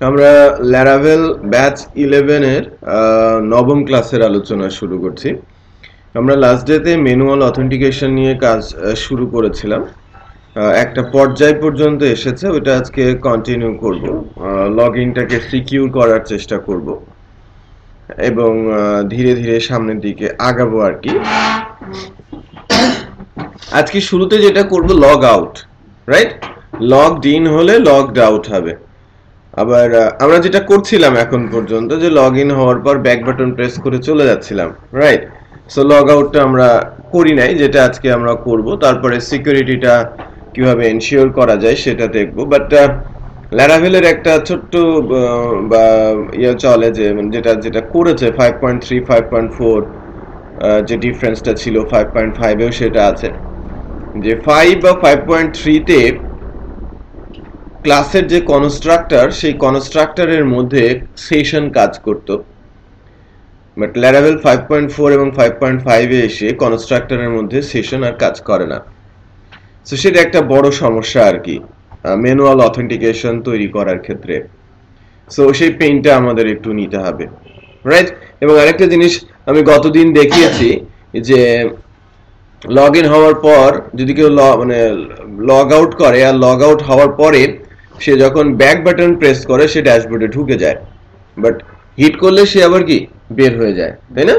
আমরা ল্যারাভেল ব্যাচ 11 এর নবম ক্লাসের আলোচনা শুরু করছি। আমরা লাস্ট ডেতে ম্যানুয়াল অথেন্টিকেশন নিয়ে কাজ শুরু করেছিলাম, একটা পর্যায় পর্যন্ত এসেছে, ওটা আজকে কন্টিনিউ করব। লগইনটাকে সিকিউর করার চেষ্টা করব এবং ধীরে ধীরে সামনের দিকে আগাবো আর কি। আজকে শুরুতে যেটা করব log out, right? Logged in হলে লগড আউট হবে। আবার আমরা যেটা করছিলাম এখন পর্যন্ত যে লগ ইন হওয়ার পর ব্যাক বাটন প্রেস করে চলে যাচ্ছিলাম, রাইট? সো লগ আউটটা আমরা করি নাই, যেটা আজকে আমরা করব। তারপরে সিকিউরিটিটা কিভাবে এনশিওর করা যায় সেটা দেখব। বাট ল্যারাভেলের একটা ছোট্ট বা ইয়ে চলে যে যেটা যেটা করেছে 5.3 5.4, যে ডিফারেন্সটা ছিল 5.5 এও সেটা আছে যে 5 বা 5.3 তে ক্লাসের যে কনস্ট্রাক্টর, সেই কনস্ট্রাক্টরের মধ্যে সেশন কাজ করত। বাট ল্যারাভেল 5.4 এবং 5.5 এ এসে কনস্ট্রাক্টরের মধ্যে সেশন আর কাজ করে না। সো সেটা একটা বড় সমস্যা আর কি ম্যানুয়াল অথেন্টিকেশন তৈরি করার ক্ষেত্রে। সো সেই পেইনটা আমাদের একটু নিতে হবে, রাইট? এবং আরেকটা জিনিস আমি গতদিন দেখিয়েছি যে লগ ইন হওয়ার পর যদি কেউ লগ আউট করে আর লগ আউট হওয়ার পরে সে যখন ব্যাক বাটন প্রেস করে সে ড্যাশবোর্ডে ঢুকে যায়, বাট হিট করলে সে আবার কি বের হয়ে যায়, তাই না?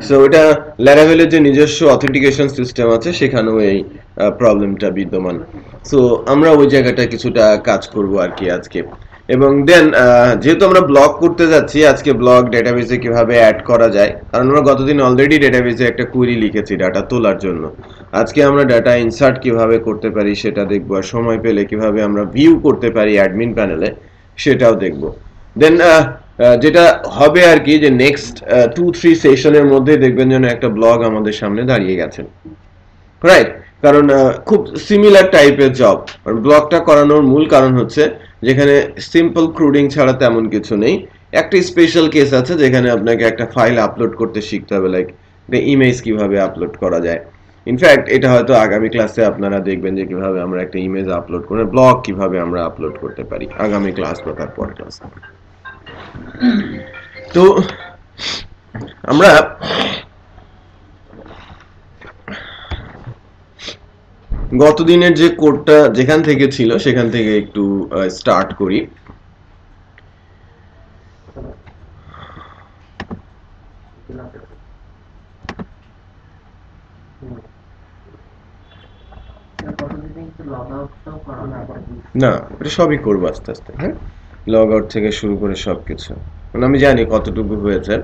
সো এটা ল্যারাভেলের যে নিজস্ব অথেন্টিকেশন সিস্টেম আছে সেখানেও এই প্রবলেমটা বিদ্যমান। সো আমরা ওই জায়গাটা কিছুটা কাজ করব আর কি আজকে। এবং দেন যেহেতু আমরা ব্লক করতে যাচ্ছি আজকে, ব্লক ডেটাবেসে কিভাবে অ্যাড করা যায়, কারণ আমরা গতদিন অলরেডি ডেটাবেসে একটা কুইরি লিখেছি ডাটা তোলার জন্য। আজকে আমরা ডাটা ইনসার্ট কিভাবে করতে পারি সেটা দেখবো, আর সময় পেলে কিভাবে আমরা ভিউ করতে পারি অ্যাডমিন প্যানেলে সেটাও দেখবো। দেন যেটা হবে আর কি যে নেক্সট 2-3 সেশনের মধ্যে দেখবেন যেন একটা ব্লগ আমাদের সামনে দাঁড়িয়ে গেছে, রাইট? কারণ খুব সিমিলার টাইপের জব। ব্লগটা করানোর মূল কারণ হচ্ছে যেখানে সিম্পল ক্রুডিং ছাড়া তেমন কিছু নেই। একটা স্পেশাল কেস আছে যেখানে আপনাকে একটা ফাইল আপলোড করতে শিখতে হবে, লাইক ইমেজ কিভাবে আপলোড করা যায়। ইনফ্যাক্ট এটা হয়তো আগামী ক্লাসে আপনারা দেখবেন যে কিভাবে আমরা একটা ইমেজ আপলোড করে ব্লগ কিভাবে আমরা আপলোড করতে পারি, আগামী ক্লাস বা তারপর ক্লাস। তো আমরা গতদিনের যে কোডটা যেখান থেকে ছিল সেখান থেকে একটু স্টার্ট করি। না, এটা সবই করবো আস্তে আস্তে। হ্যাঁ, লগ আউট থেকে শুরু করে সবকিছু, মানে আমি জানি কতটুকু হয়েছে।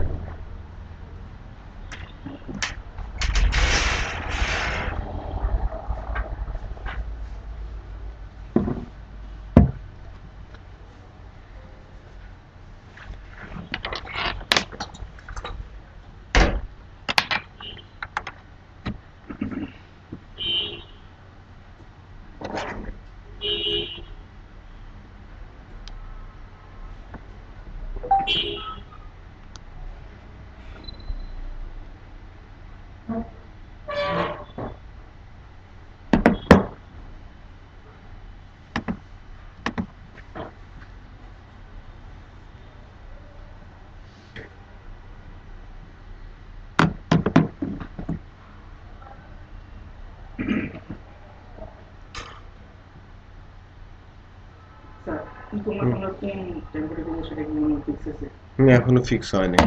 এখনো ফিক্স হয়নি,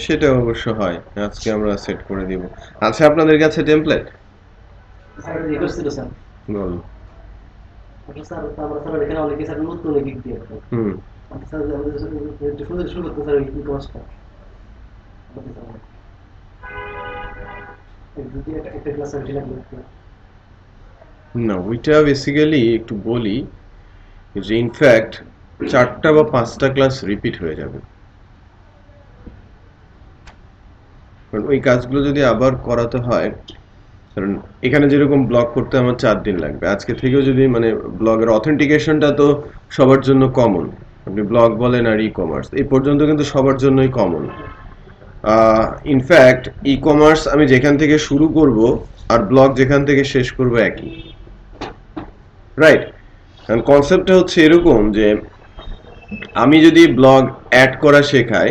সেটা অবশ্য হয়, আজকে আমরা সেট করে দিব। আচ্ছা, আপনাদের কাছে টেমপ্লেট বল। না, ওইটা বেসিক্যালি একটু বলি যে ইনফ্যাক্ট 4টা বা 5টা ক্লাস রিপিট হয়ে যাবে, কারণ ওই কাজগুলো যদি আবার করাতে হয়, কারণ এখানে যেরকম ব্লগ করতে আমার 4 দিন লাগবে, আজকে থেকেও যদি ব্লগের অথেন্টিকেশনটা তো সবার জন্য কমন, আপনি ব্লগ বলেন আর ই কমার্স এই পর্যন্ত কিন্তু সবার জন্যই কমন। ইনফ্যাক্ট ই কমার্স আমি যেখান থেকে শুরু করব আর ব্লগ যেখান থেকে শেষ করব একই, রাইট। কারণ কনসেপ্টটা হচ্ছে এরকম যে আমি যদি ব্লগ অ্যাড করা শেখাই,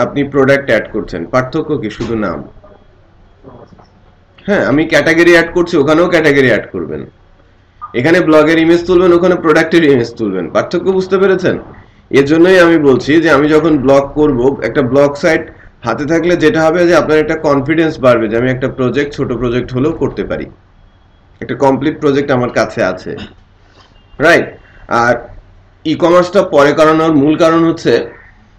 আপনি প্রোডাক্ট অ্যাড করছেন, পার্থক্য কি? শুধু নাম। হ্যাঁ, আমি ক্যাটাগরি অ্যাড করছি, ওখানেও ক্যাটাগরি অ্যাড করবেন। এখানে ব্লগের ইমেজ তুলবেন, ওখানে প্রোডাক্টের ইমেজ তুলবেন। পার্থক্য বুঝতে পেরেছেন? এর জন্যই আমি বলছি যে আমি যখন ব্লগ করব, একটা ব্লগ সাইট হাতে থাকলে যেটা হবে যে আপনার একটা কনফিডেন্স বাড়বে যে আমি একটা প্রজেক্ট, ছোট প্রজেক্ট হলেও করতে পারি, একটা কমপ্লিট প্রজেক্ট আমার কাছে আছে। রাইট। আর ই কমার্সটা পরে করানোর মূল কারণ হচ্ছে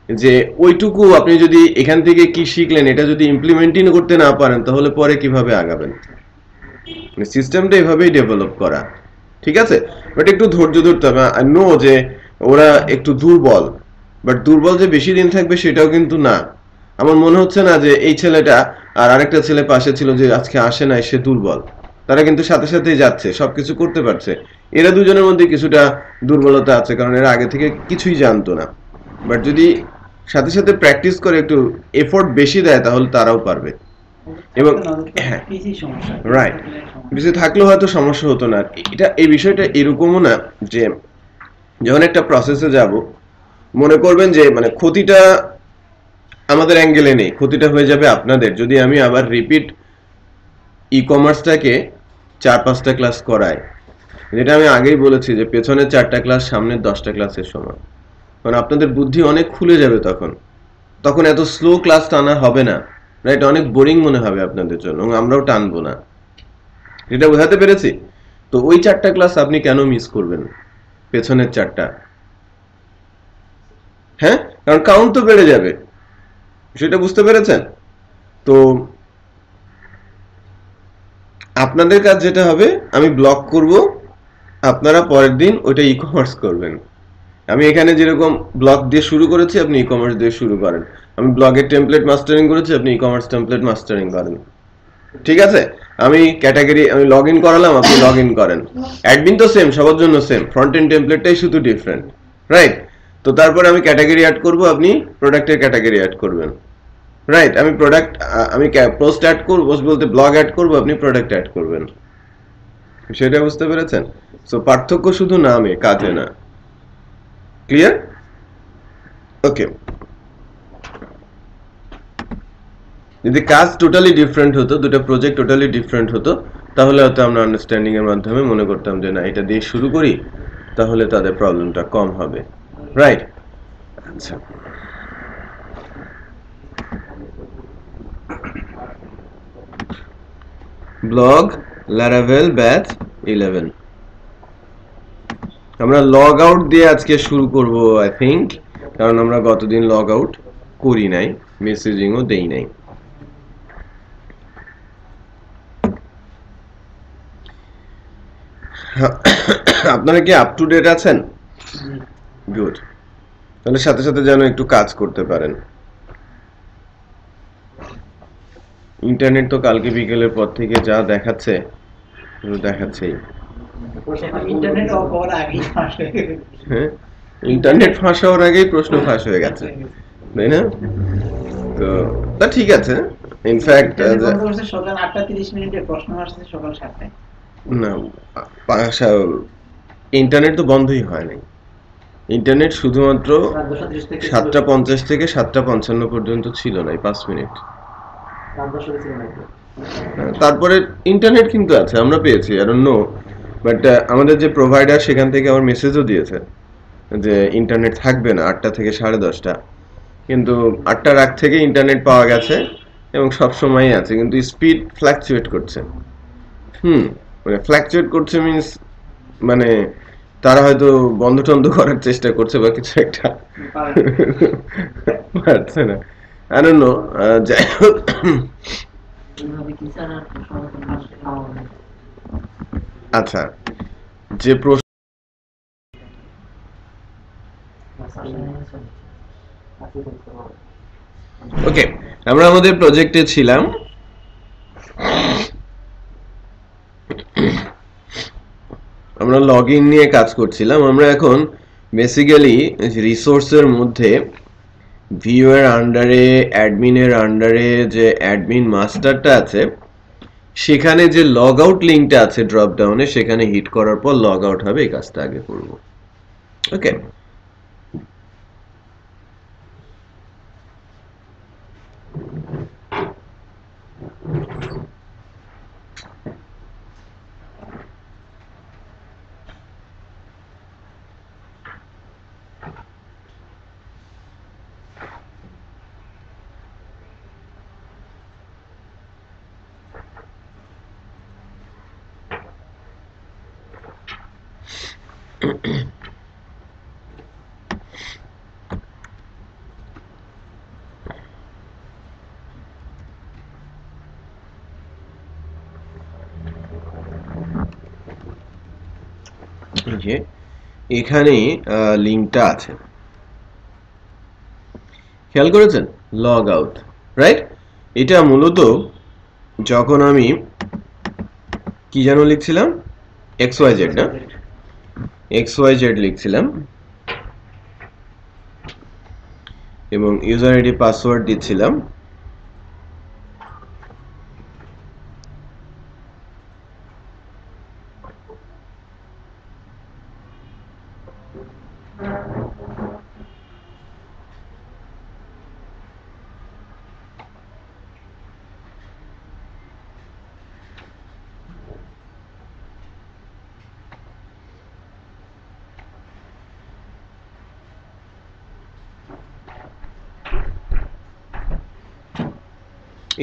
যে ওইটুকু আপনি যদি এখান থেকে কি শিখলেন এটা যদি ইমপ্লিমেন্টই করতে না পারেন, তাহলে পরে কিভাবে আগাবেন? সিস্টেমটা এভাবেই ডেভেলপ করা, ঠিক আছে? বাট একটু ধৈর্য ধরতে হবে। আই নো যে ওরা একটু দুর্বল, বাট দুর্বল যে বেশি দিন থাকবে সেটাও কিন্তু না। আমার মনে হচ্ছে না যে এই ছেলেটা আর আরেকটা ছেলে পাশে ছিল যে আজকে আসে নাই, সে দুর্বল। তারা কিন্তু সাথে সাথেই যাচ্ছে, সবকিছু করতে পারছে। এরা দুজনের মধ্যে কিছুটা দুর্বলতা আছে, কারণ এরা আগে থেকে কিছুই জানতো না। বাট যদি সাথে সাথে প্র্যাকটিস করে একটু এফোর্ট বেশি দেয়, তাহলে তারাও পারবে। এবং হ্যাঁ, রাইট, বেশি থাকলেও হয়তো সমস্যা হতো না। এটা এই বিষয়টা এরকমও না যে যখন একটা প্রসেসে যাব, মনে করবেন যে মানে ক্ষতিটা আমাদের অ্যাঙ্গেলে নেই, ক্ষতিটা হয়ে যাবে আপনাদের যদি আমি আবার রিপিট ই কমার্সটাকে 4-5টা ক্লাস করাই। যেটা আমি আগেই বলেছি যে পেছনের 4টা ক্লাস, সামনের 10টা ক্লাসের সমান। কারণ আপনাদের বুদ্ধি অনেক খুলে যাবে তখন। তখন এত স্লো ক্লাস টানা হবে না, রাইট? অনেক বোরিং মনে হবে আপনাদের জন্য, এবং আমরাও টানবো না। এটা বোঝাতে পেরেছি? তো ওই 4টা ক্লাস আপনি কেন মিস করবেন? পেছনের 4টা, হ্যাঁ, কারণ কাউন্ট তো বেড়ে যাবে। সেটা বুঝতে পেরেছেন? তো আপনাদের কাজ যেটা হবে, আমি ব্লগ করব, আপনারা পরের দিন ওইটা ই কমার্স করবেন। আমি এখানে যেরকম ব্লগ দিয়ে শুরু করেছি, আপনি ই কমার্স দিয়ে শুরু করেন। আমি ব্লগের টেমপ্লেট মাস্টারিং করেছি, আপনি ই কমার্স টেমপ্লেট মাস্টারিং করেন। ঠিক আছে? আমি ক্যাটাগরি আমি লগ ইন করালাম, আপনি লগ ইন করেন। অ্যাডমিন তো সেম, সবার জন্য সেম, ফ্রন্ট এন্ড টেমপ্লেটটাই শুধু ডিফারেন্ট, রাইট? তো তারপরে আমি ক্যাটাগরি অ্যাড করব, আপনি প্রোডাক্টের ক্যাটাগরি অ্যাড করবেন, রাইট? আমি প্রোডাক্ট, আমি পোস্ট অ্যাড করব, বলতে ব্লগ অ্যাড করব, আপনি প্রোডাক্ট অ্যাড করবেন। সেটা বুঝতে পেরেছেন? সো পার্থক্য শুধু নামে, কাজে না। ক্লিয়ার? ওকে। যদি কাজ টোটালি ডিফারেন্ট হতো, দুটো প্রজেক্ট টোটালি ডিফারেন্ট হতো, তাহলে হয়তো আমরা আন্ডারস্ট্যান্ডিং এর মাধ্যমে মনে করতাম যে না, এটা দিয়ে শুরু করি, তাহলে তাদের প্রবলেমটা কম হবে, রাইট? আচ্ছা, ব্লগ লারাভেল ব্যাচ 11 আমরা লগ আউট দিয়ে আজকে শুরু করব আই থিংক, কারণ আমরা গতদিন লগ আউট করি নাই, মেসেজিংও দেই নাই। আপনারা কি আপ টু ডেট আছেন? গুড। তাহলে সাথে সাথে যেন একটু কাজ করতে পারেন। ইন্টারনেট তো কালকে বিকেলের পর থেকে যা দেখাচ্ছে, দেখাচ্ছেই। ইন্টারনেট অফ হওয়ার আগেই ফাঁস হয়ে গেছে। হ্যাঁ, ইন্টারনেট ফাঁস হওয়ার আগেই প্রশ্ন ফাঁস হয়ে গেছে, তাই না? তো তা ঠিক আছে। ইনফ্যাক্ট সকাল 8:30 প্রশ্ন আসছে সকাল 7টায়। না, ইন্টারনেট তো বন্ধই হয় নাই। ইন্টারনেট শুধুমাত্র 7:50 থেকে 7:55 পর্যন্ত ছিল না, 5 মিনিট। তারপরে ইন্টারনেট কিন্তু আছে, আমরা পেয়েছি, আই ডোন্ট নো, বাট আমাদের যে প্রোভাইডার সেখান থেকে আমার মেসেজও দিয়েছে যে ইন্টারনেট থাকবে না 8টা থেকে 10:30, কিন্তু 8টার আগ থেকে ইন্টারনেট পাওয়া গেছে এবং সব সময়ই আছে, কিন্তু স্পিড ফ্ল্যাকচুয়েট করছে। মানে ফ্ল্যাকচুয়েট করছে মিন্স মানে তারা হয়তো বন্ধ টন্ধ করার চেষ্টা করছে বা কিছু একটা, পারছে না, আই ডোন্ট নো। যাই হোক, আচ্ছা, যে প্রশ্ন, ওকে, আমরা আমাদের প্রজেক্টে ছিলাম। আমরা লগ ইন নিয়ে কাজ করছিলাম। আমরা এখন বেসিক্যালি রিসোর্সের মধ্যে ভিউ এর আন্ডারে, অ্যাডমিনের আন্ডারে যে অ্যাডমিন মাস্টারটা আছে, সেখানে যে লগ আউট লিঙ্কটা আছে ড্রপ ডাউনে সেখানে হিট করার পর লগ আউট হবে, এই কাজটা আগে করব। ওকে, যে এখানে লিঙ্কটা আছে, খেয়াল করেছেন? Log out, right? এটা মূলত যখন আমি কি যেন লিখছিলাম, XYZ না, XYZ লিখছিলাম এবং ইউজার আইডি পাসওয়ার্ড দিচ্ছিলাম।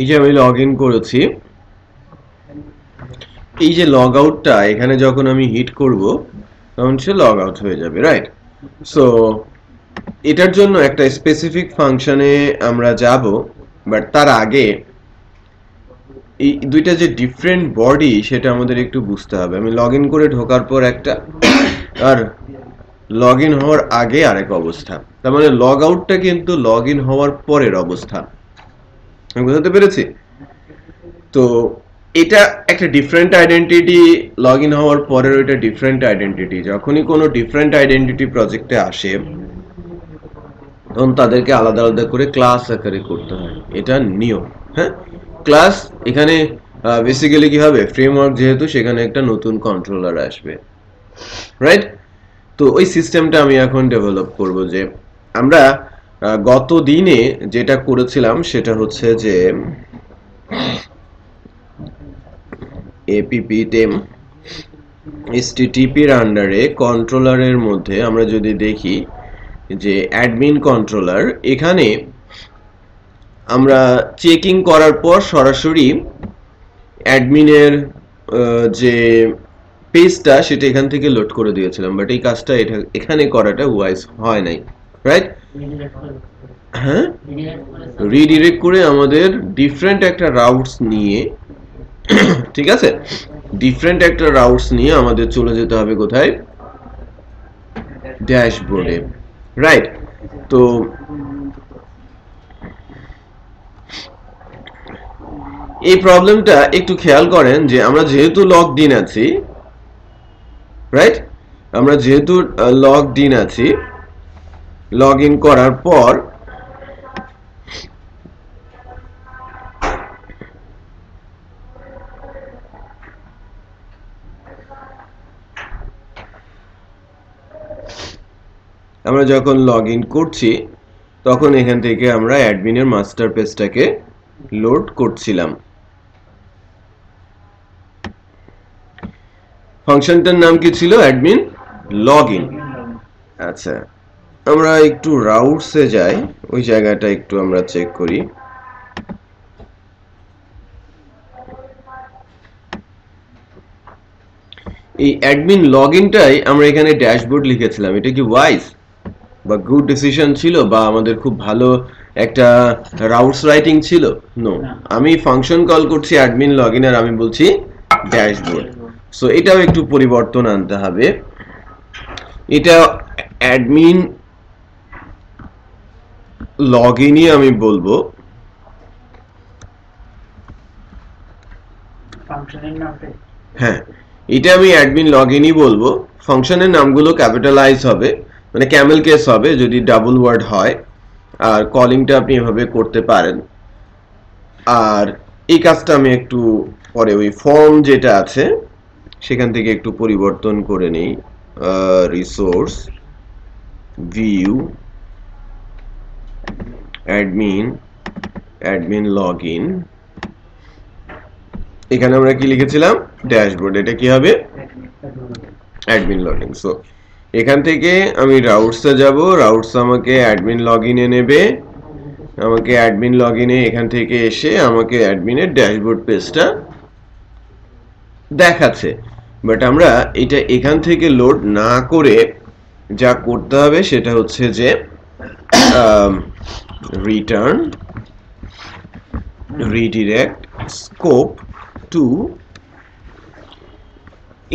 এই যে আমি লগ ইন করেছি, এই যে লগ আউটটা এখানে যখন আমি হিট করব তখন সে লগ আউট হয়ে যাবে, রাইট? সো এটার জন্য একটা স্পেসিফিক ফাংশনে আমরা যাব, বাট তার আগে এই দুইটা যে ডিফারেন্ট বডি সেটা আমাদের একটু বুঝতে হবে। আমি লগ ইন করে ঢোকার পর একটা, আর লগ ইন হওয়ার আগে আরেক অবস্থা, তার মানে লগ আউটটা কিন্তু লগ ইন হওয়ার পরের অবস্থা। আমি বুঝতে পেরেছি? তো এটা একটা ডিফারেন্ট আইডেন্টিটি, লগ ইন হওয়ার পরের ওইটা ডিফারেন্ট আইডেন্টিটি। যখনই কোনো ডিফারেন্ট আইডেন্টিটি প্রজেক্টে আসে তখন তাদেরকে আলাদা আলাদা করে ক্লাস আকারে করতে হয়, এটা নিয়ম। হ্যাঁ, ক্লাস এখানে বেসিক্যালি কি হবে, ফ্রেমওয়ার্ক যেহেতু সেখানে একটা নতুন কন্ট্রোলার আসবে, রাইট? তো ওই সিস্টেমটা আমি এখন ডেভেলপ করব। যে আমরা গত দিনে যেটা করেছিলাম সেটা হচ্ছে যে app-tem http এর আন্ডারে কন্ট্রোলারের মধ্যে আমরা যদি দেখি যে অ্যাডমিন কন্ট্রোলার, এখানে আমরা চেকিং করার পর সরাসরি অ্যাডমিনের যে পেজটা সেটা এখান থেকে লোড করে দিয়েছিলাম, বাট এই কাজটা এখানে করাটা ওয়াইজ হয় নাই, রাইট? হ্যাঁ, রিডিরেক্ট করে আমাদের ডিফারেন্ট একটা রাউটস নিয়ে, ঠিক আছে, ডিফারেন্ট একটা রাউটস নিয়ে আমাদের চলে যেতে হবে কোথায়, ড্যাশবোর্ডে, রাইট? তো এই প্রবলেমটা একটু খেয়াল করেন যে আমরা যেহেতু লগড ইন আছি, রাইট, আমরা যেহেতু লগড ইন আছি, লগ ইন করার পর আমরা যখন লগ ইন করছি তখন এখান থেকে আমরা অ্যাডমিনের মাস্টার পেজটাকে লোড করছিলাম। ফাংশনটার নাম কি ছিল? Admin log in. আচ্ছা, আমরা একটু রাউটসে যাই, ওই জায়গাটা একটু আমরা চেক করি। এই অ্যাডমিন লগ ইনটাই আমরা এখানে ড্যাশবোর্ড লিখেছিলাম। এটা কি ওয়াইজ বা গুড ডিসিশন ছিল, বা আমাদের খুব ভালো একটা রাউটস রাইটিং ছিল? নো, আমি ফাংশন কল করছি অ্যাডমিন লগইন আর আমি বলছি ড্যাশবোর্ড। সো এটাও একটু পরিবর্তন আনতে হবে। এটা অ্যাডমিন লগইনই আমি বলবো, ফাংশনের নামটা। হ্যাঁ, এটা আমি অ্যাডমিন লগইনই বলবো। ফাংশনের নামগুলো ক্যাপিটালাইজ হবে, মানে ক্যামেল কেস হবে যদি ডাবল ওয়ার্ড হয়, আর কলিংটা আপনি এভাবে করতে পারেন। আর এই কাজটা আমি একটু পরে ওই ফর্ম যেটা আছে সেখান থেকে একটু পরিবর্তন করে নেই, রিসোর্স ভিউ অ্যাডমিন লগইন, এখানে আমরা কি লিখেছিলাম ড্যাশবোর্ড, এটা কি হবে অ্যাডমিন লগইন। সো এখান থেকে আমি রাউটসে যাব, রাউটস আমাকে অ্যাডমিন লগইনে নেবে, আমাকে অ্যাডমিন লগইনে এখান থেকে এসে আমাকে অ্যাডমিনের ড্যাশবোর্ড পেজটা দেখাচ্ছে। বাট আমরা এটা এখান থেকে লোড না করে যা করতে হবে সেটা হচ্ছে যে রিটার্ন রিডিরেক্ট স্কোপ টু,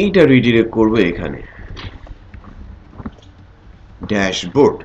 এইটা রিডিরেক্ট করবো এখানে ড্যাশবোর্ড।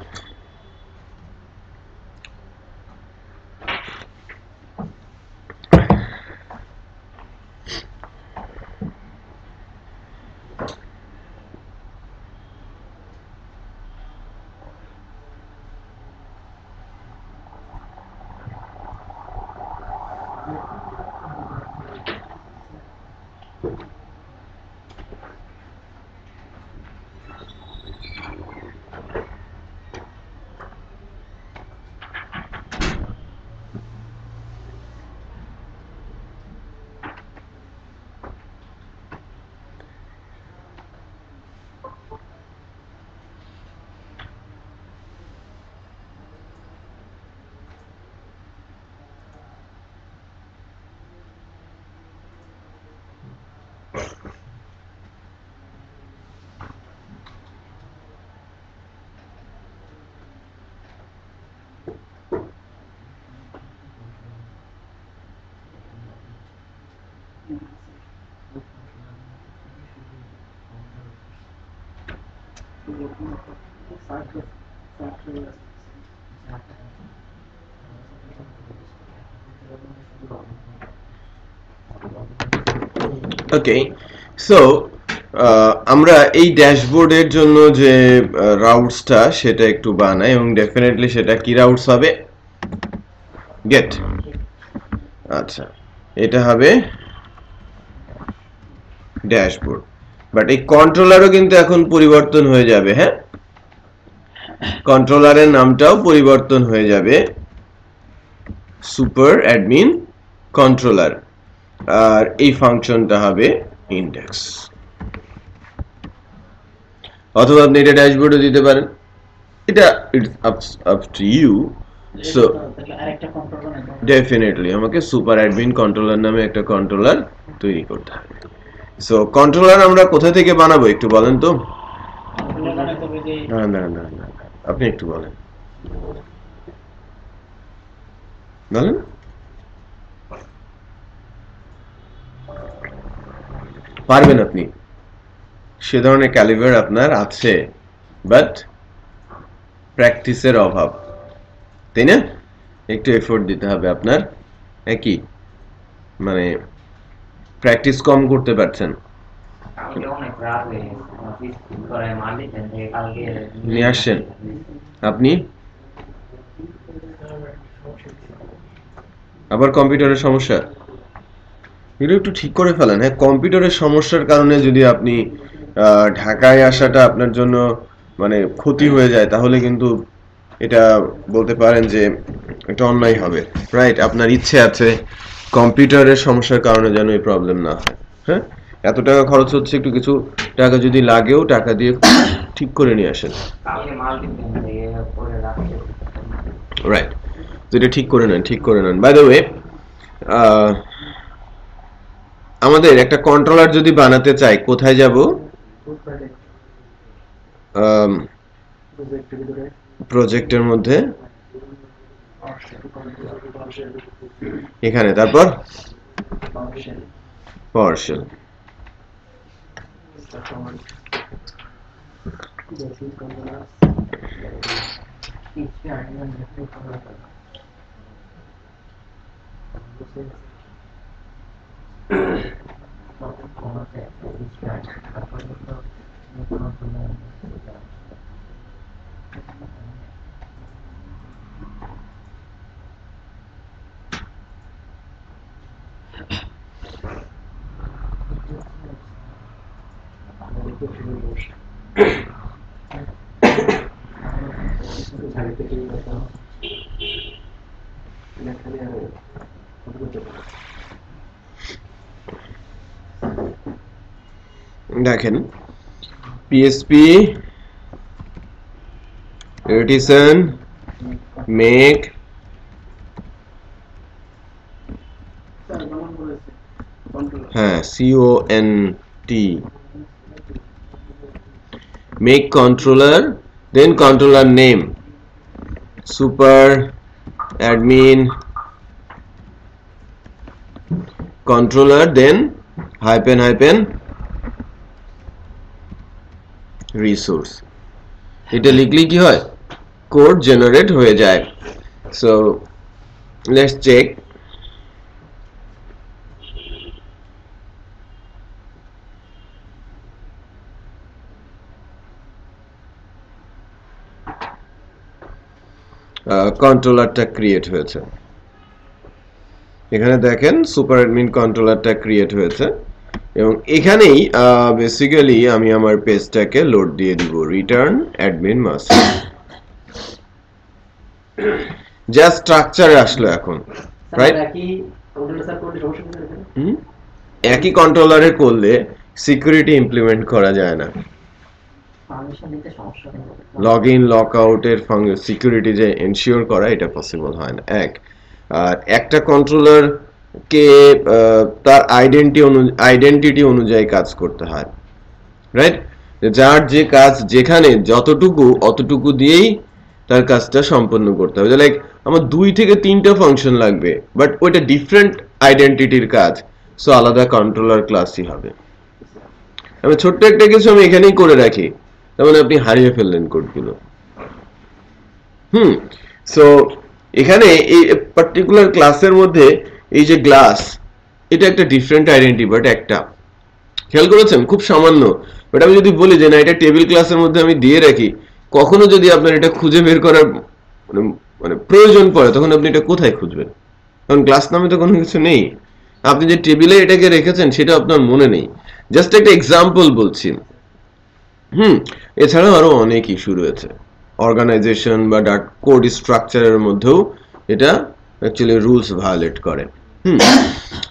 ওকে, সো আমরা এই ড্যাশবোর্ডের জন্য যে রাউটসটা সেটা একটু বানাই, এবং ডেফিনেটলি সেটা কি রাউটস হবে, গেট। আচ্ছা, এটা হবে ড্যাশবোর্ড, বাট এই কন্ট্রোলারও কিন্তু এখন পরিবর্তন হয়ে যাবে। হ্যাঁ, কন্ট্রোলারের নামটাও পরিবর্তন হয়ে যাবে সুপার অ্যাডমিন কন্ট্রোলার, আর এই ফাংশনটা হবে ইন্ডেক্স, অথবা আপনি এটা ড্যাশবোর্ডে দিতে পারেন, এটা it's up to you. So definitely আমাকে সুপার অ্যাডমিন কন্ট্রোলার নামে একটা কন্ট্রোলার তৈরি করতে হবে। সো কন্ট্রোলার আমরা কোথা থেকে বানাবো একটু বলেন তো? না, আপনি একটু বলেন বলেন। পারবেন আপনি, সে ধরনের ক্যালিবার আপনার আছে, বাট প্র্যাকটিসের অভাব, তাই না? একটু এফোর্ট দিতে হবে আপনার, একই মানে প্র্যাকটিস কম করতে পারছেন। নিয়ে আসছেন আপনি আবার কম্পিউটারের সমস্যা, এগুলো একটু ঠিক করে ফেলেন। হ্যাঁ, কম্পিউটারের সমস্যার কারণে যদি আপনি ঢাকায় আসাটা আপনার জন্য মানে ক্ষতি হয়ে যায়, তাহলে কিন্তু এটা বলতে পারেন যে এটা অন্যায় হবে, রাইট? আপনার ইচ্ছে আছে কম্পিউটারের সমস্যার কারণে যেন এই প্রবলেম না হয়। হ্যাঁ, এত টাকা খরচ হচ্ছে, একটু কিছু টাকা যদি লাগেও টাকা দিয়ে ঠিক করে নিয়ে আসেন, রাইট? তো এটা ঠিক করে নেন। বাই দ্য ওয়ে, আমাদের একটা কন্ট্রোলার যদি বানাতে চাই কোথায় যাব? প্রজেক্টের মধ্যে এখানে, তারপর পাওয়ারশেল, দেখেন PSP artisan make হ্যাঁ CONT make controller, then controller name super admin controller, then hyphen resource. এটা লিখলে কি হয়, কোড জেনারেট হয়ে যায়। So let's check. কন্ট্রোলারটা ক্রিয়েট হয়েছে, এখানে দেখেন সুপার অ্যাডমিন কন্ট্রোলারটা ক্রিয়েট হয়েছে এবং এখানেই বেসিক্যালি আমি আমার পেজটাকে লোড দিয়ে দিব রিটার্ন অ্যাডমিন মাস্টার। যা স্ট্রাকচারে আসলো এখন, রাইট? একই কন্ট্রোলারে করলে সিকিউরিটি ইমপ্লিমেন্ট করা যায় না, লগ ইন লগ আউটের সিকিউরিটি যে এনশিওর করা এটা পসিবল হয় না। আর একটা কন্ট্রোলার কে তার আইডেন্টিটি অনুযায়ী কাজ করতে হয়, রাইট? যার যে কাজ যেখানে যতটুকু অতটুকু দিয়েই তার কাজটা সম্পন্ন করতে হবে। লাইক আমার 2 থেকে 3টা ফাংশন লাগবে, বাট ওইটা ডিফারেন্ট আইডেন্টিটির কাজ, সো আলাদা কন্ট্রোলার ক্লাসই হবে। আমি ছোট্ট একটা কিছু আমি এখানেই করে রাখি, তার মানে আপনি হারিয়ে ফেললেন কোডগুলো। সো এখানে এই পার্টিকুলার ক্লাসের মধ্যে এই যে গ্লাস, এটা একটা ডিফারেন্ট আইডেন্টিটি, বাট একটা খেয়াল করেছেন খুব সামান্য। বাট আমি যদি বলি যে না এটা টেবিল ক্লাসের মধ্যে আমি দিয়ে রাখি, কখনো যদি আপনার এটা খুঁজে বের করার মানে প্রয়োজন পড়ে তখন আপনি এটা কোথায় খুঁজবেন? কারণ ক্লাস নামে তো কোনো কিছু নেই, আপনি যে টেবিলে এটাকে রেখেছেন সেটা আপনার মনে নেই। জাস্ট একটা এক্সাম্পল বলছি। এছাড়াও আরো অনেক ইস্যু রয়েছে অর্গানাইজেশন বা কোড স্ট্রাকচারের মধ্যেও এটা অ্যাকচুয়ালি রুলস ভায়োলেট করে।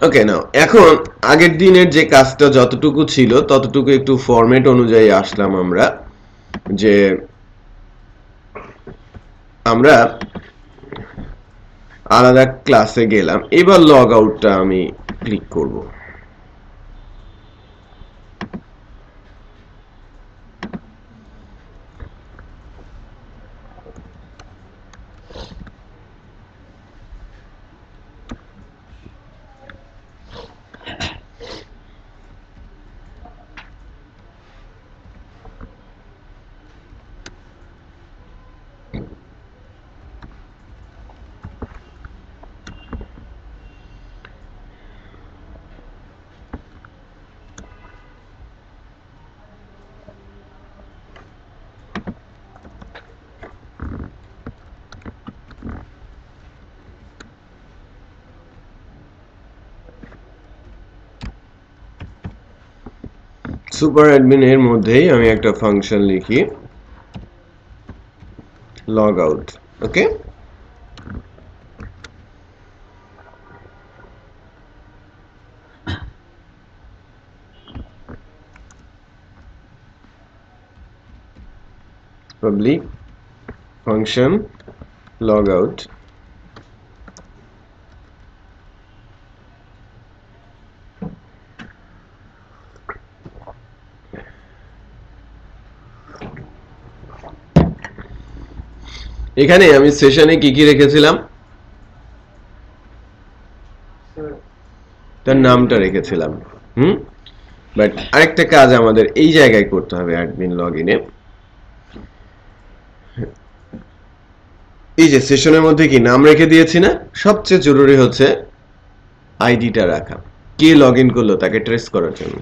ওকে, নাও এখন আগের দিনের যে কাজটা যতটুকু ছিল ততটুকু একটু ফরম্যাট অনুযায়ী আসলাম আমরা, যে আমরা আলাদা ক্লাসে গেলাম। এবার লগ আউটটা আমি ক্লিক করব। সুপার অ্যাডমিন এর মধ্যেই আমি একটা ফাংশন লিখি লগ আউট। ওকে, public function log out। এখানে আমি সেশনে কি কি রেখেছিলাম, তার নামটা রেখেছিলাম। বাট আরেকটা কাজ আমাদের এই জায়গায় করতে হবে অ্যাডমিন লগইনে। এই যে সেশনের মধ্যে কি নাম রেখে দিয়েছি না, সবচেয়ে জরুরি হচ্ছে আইডিটা রাখা, কে লগ ইন করলো তাকে ট্রেস করার জন্য।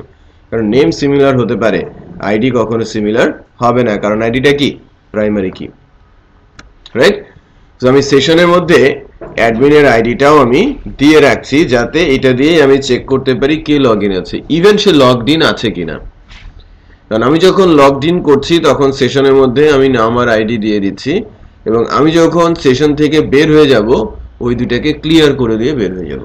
কারণ নেম সিমিলার হতে পারে, আইডি কখনো সিমিলার হবে না, কারণ আইডিটা কি প্রাইমারি কি, রাইট? তো আমি সেশনের মধ্যে অ্যাডমিনের আইডিটাও আমি দিয়ে রাখছি, যাতে এটা দিয়ে আমি চেক করতে পারি কে লগ ইন আছে, ইভেন সে লগড ইন আছে কিনা। কারণ আমি যখন লগড ইন করছি তখন সেশনের মধ্যে আমি নাম আর আইডি দিয়ে দিচ্ছি, এবং আমি যখন সেশন থেকে বের হয়ে যাব ওই দুটাকে ক্লিয়ার করে দিয়ে বের হয়ে যাব।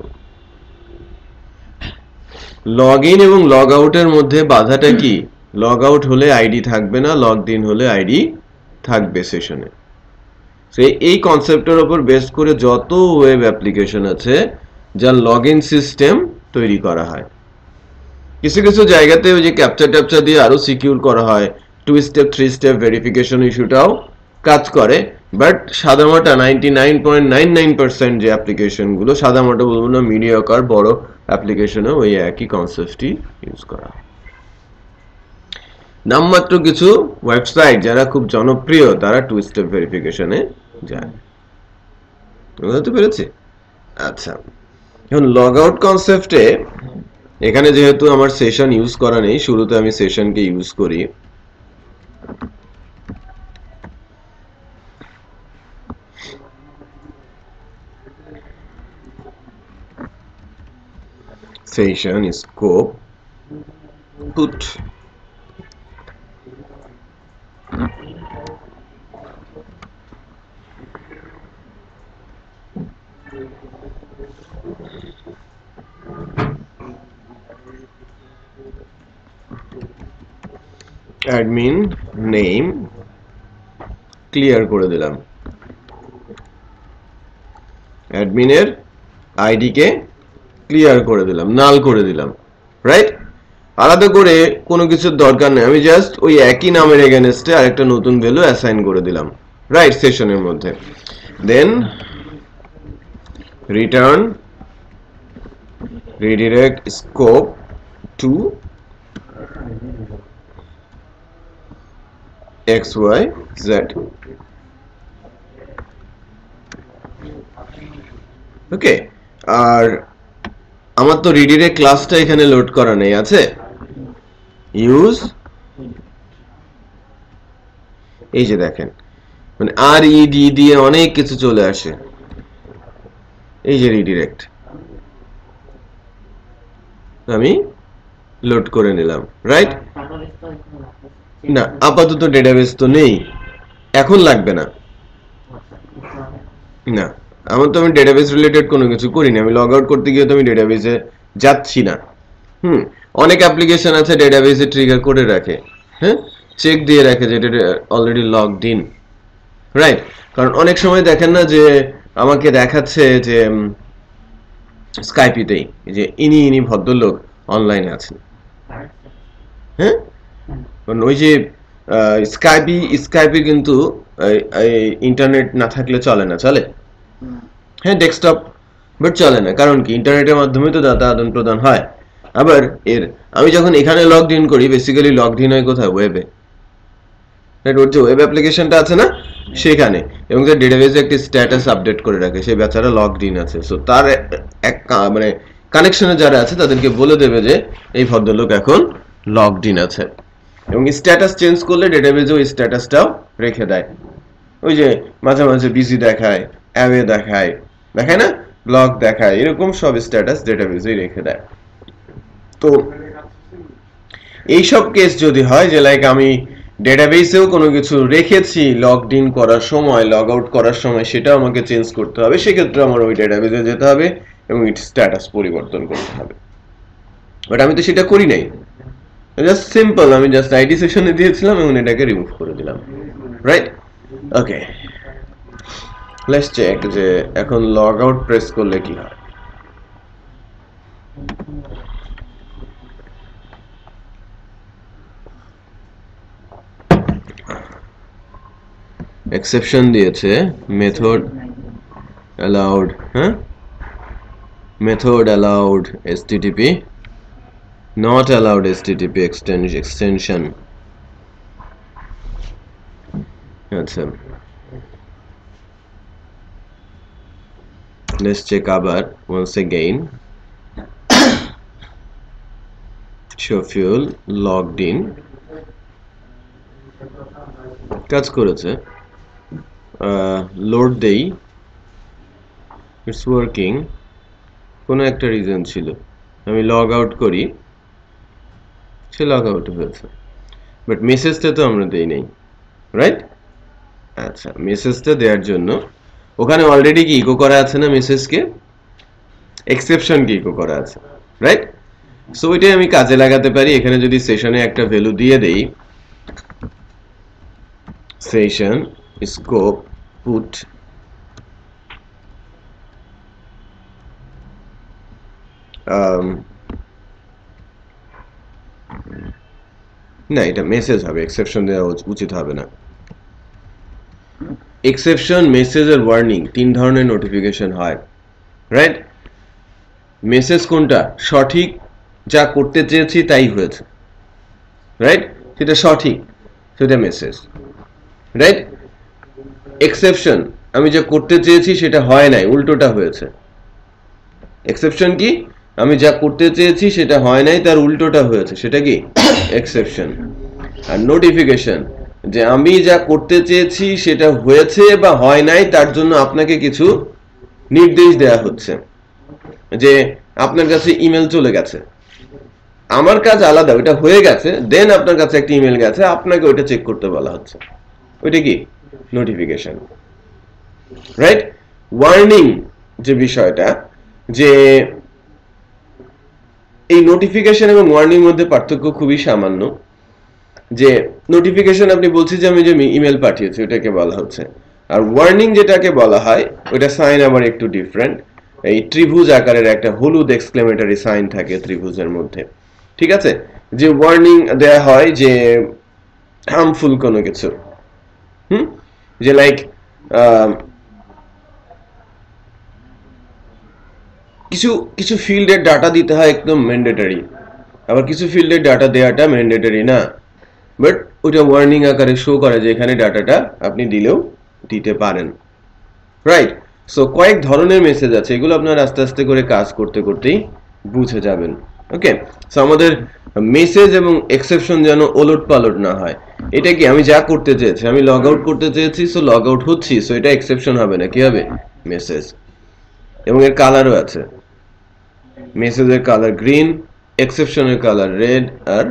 লগ ইন এবং লগ আউটের মধ্যে বাধাটা কি? লগ আউট হলে আইডি থাকবে না, লগড ইন হলে আইডি থাকবে সেশনে। এই কনসেপ্টের উপর বেস করে যত ওয়েব অ্যাপ্লিকেশন আছে যার লগ ইন সিস্টেম তৈরি করা হয়। কিছু কিছু জায়গাতে ওই যে ক্যাপচার ট্যাপচার দিয়ে আরো সিকিউর করা হয়, 2 স্টেপ 3 স্টেপ ভেরিফিকেশন ইস্যুটাও কাজ করে, বাট সাদামাটা 99.99% যে অ্যাপ্লিকেশনগুলো, সাদামাটা বলবো না, মিডিয়াকার বড় অ্যাপ্লিকেশনে ওই একই কনসেপ্টই ইউজ করা হয়। নামমাত্র কিছু ওয়েবসাইট যারা খুব জনপ্রিয় তারা 2 স্টেপ ভেরিফিকেশনে যায়। বুঝতে পেরেছি? আচ্ছা, এখন লগ আউট কনসেপ্টে এখানে যেহেতু আমার সেশন ইউজ করা নেই, শুরুতে আমি সেশনকে ইউজ করি। Session scope put admin name clear করে দিলাম, অ্যাডমিনের আইডি কে ক্লিয়ার করে দিলাম, নাল করে দিলাম, রাইট? আলাদা করে কোনো কিছুর দরকার নেই, আমি জাস্ট ওই একই নামের এগেনস্টে আরেকটা নতুন ভ্যালু অ্যাসাইন করে দিলাম, রাইট, সেশনের মধ্যে। Then return redirect scope to XYZ. Okay, আর আমার তো redirect ক্লাসটা এখানে লোড করা নেই, আছে ইউজ, এই যে দেখেন মানে আর ই ডি দিয়ে অনেক কিছু চলে আসে, এই যে রিডিরেক্ট আমি লোড করে নিলাম, রাইট? না, আপাতত ডেটাবেস তো নেই, এখন লাগবে না। না, আমার তো আমি ডেটাবেস রিলেটেড কোনো কিছু করিনি, আমি লগ আউট করতে গিয়ে তো আমি ডেটাবেসে যাচ্ছি না। অনেক অ্যাপ্লিকেশন আছে ডেটাবেসে ট্রিগার করে রাখে, হ্যাঁ, চেক দিয়ে রাখে যে এটা অলরেডি লগড ইন, রাইট? কারণ অনেক সময় দেখেন না যে আমাকে দেখাচ্ছে যে স্কাইপিতেই যে ইনি ভদ্রলোক অনলাইনে আছেন, হ্যাঁ, ওই যে স্কাইপি কিন্তু ইন্টারনেট না থাকলে চলে না, চলে, হ্যাঁ, ডেস্কটপ, বাট চলে না, কারণ কি ইন্টারনেটের মাধ্যমে তো ডাটা আদান প্রদান হয়। আবার আমি যখন এখানে লগড ইন করি, বেসিক্যালি লগড ইন হয় কোথায়? ওয়েবে, ওর যে ওয়েব অ্যাপ্লিকেশনটা আছে না সেখানে, এবং যে ডেটাবেসে একটি স্ট্যাটাস আপডেট করে রাখে, সেই বেচারা লগড ইন আছে, সো তার এক মানে কানেকশনে যারা আছে তাদেরকে বলে দেবে যে এই ভদ্রলোক এখন লগড ইন আছে, এবং স্ট্যাটাস চেঞ্জ করলে ডেটাবেসে ওই স্ট্যাটাসটাও রেখে দেয়। ওই যে মাঝে মাঝে বিজি দেখায়, অ্যাওয়ে দেখায়, দেখায় না, ব্লক দেখায়, এরকম সব স্ট্যাটাস ডেটাবেসেই রেখে দেয়। তো এইসব কেস যদি হয় যে লাইক আমি ডেটাবেসেও কোনো কিছু রেখেছি লগড ইন করার সময়, লগ আউট করার সময়, সেটা আমাকে চেঞ্জ করতে হবে, সেক্ষেত্রে আমার ওই ডেটাবেসে যেতে হবে এবং এর স্ট্যাটাস পরিবর্তন করতে হবে। বাট আমি তো সেটা করি নাই, জাস্ট সিম্পল, আমি জাস্ট আইডি সেশনে দিয়েছিলাম এবং এটাকে রিমুভ করে দিলাম, রাইট? ওকে, লেটস চেক যে এখন লগ আউট প্রেস করলে কি হয়। এক্সেপশন দিয়েছে মেথড allowed, হ্যাঁ, method allowed http, not allowed http extension, আচ্ছা, let's check আবার once again, show fuel logged in কাজ করেছে, লোড দেই, ইটস ওয়ার্কিং, কোনো একটা রিজন ছিল, আমি লগ আউট করি, সে লগ আউট হয়েছে। বাট মেসেজটা তো আমরা দেই নাই, রাইট? আচ্ছা, মেসেজটা দেওয়ার জন্য ওখানে অলরেডি কি ইকো করা আছে না মেসেজকে, এক্সেপশন কি ইকো করা আছে, রাইট? সো ওইটাই আমি কাজে লাগাতে পারি। এখানে যদি সেশনে একটা ভ্যালু দিয়ে দেই, সেশন স্কোপ পুট না, এটা মেসেজ হবে, এক্সেপশন দেওয়া উচিত হবে না। এক্সেপশন, মেসেজ আর ওয়ার্নিং তিন ধরনের নোটিফিকেশন হয়, রাইট? মেসেজ কোনটা? সঠিক, যা করতে চেয়েছি তাই হয়েছে, রাইট? সেটা সঠিক, সেটা মেসেজ, রাইট? এক্সেপশন, আমি যা করতে চেয়েছি সেটা হয় নাই, উল্টোটা হয়েছে। এক্সেপশন কি? আমি যা করতে চেয়েছি সেটা হয় নাই, তার উল্টোটা হয়েছে, সেটা কি এক্সেপশন। আর নোটিফিকেশন, যে আমি যা করতে চেয়েছি সেটা হয়েছে বা হয় নাই, তার জন্য আপনাকে কিছু নির্দেশ দেয়া হচ্ছে, যে আপনার কাছে ইমেল চলে গেছে, আমার কাজ আলাদা, ওটা হয়ে গেছে, দেন আপনার কাছে একটা ইমেল গেছে, আপনাকে ওটা চেক করতে বলা হচ্ছে, ওইটা কি নোটিফিকেশন, রাইট? ওয়ার্নিং যে বিষয়টা, যে এই নোটিফিকেশন এবং ওয়ার্নিং মধ্যে পার্থক্য খুবই সামান্য। যে নোটিফিকেশন আপনি বলছি যে আমি যে ইমেল পাঠিয়েছি ওটাকে বলা হচ্ছে, আর ওয়ার্নিং যেটাকে বলা হয় ওটা সাইন আবার একটু ডিফারেন্ট। এই ত্রিভুজ আকারের একটা হলুদ এক্সক্লেমেটরি সাইন থাকে ত্রিভুজের মধ্যে, ঠিক আছে? যে ওয়ার্নিং দেয়া হয় যে হার্মফুল কোনো কিছু, যে লাইক কিছু কিছু ফিল্ডের ডাটা দিতে হয় একদম ম্যান্ডেটরি, আবার কিছু ফিল্ডের ডাটা দেওয়াটা ম্যান্ডেটরি না, বাট ওটা ওয়ার্নিং আকারে শো করে যে এখানে ডাটাটা আপনি দিলেও দিতে পারেন, রাইট? সো কয়েক ধরনের মেসেজ আছে, এগুলো আপনার আস্তে আস্তে করে কাজ করতে করতেই বুঝে যাবেন। ওকে, সো আমাদের মেসেজ এবং এক্সেপশন যেন ওলট পালট না হয়। এটা কি আমি যা করতে চেয়েছি, আমি লগ আউট করতে চেয়েছি, সো লগ আউট হচ্ছি, সো এটা এক্সেপশন হবে না, কি হবে? মেসেজ। এবং এর কালারও আছে, মেসেজের কালার গ্রিন, এক্সেপশনের কালার রেড, আর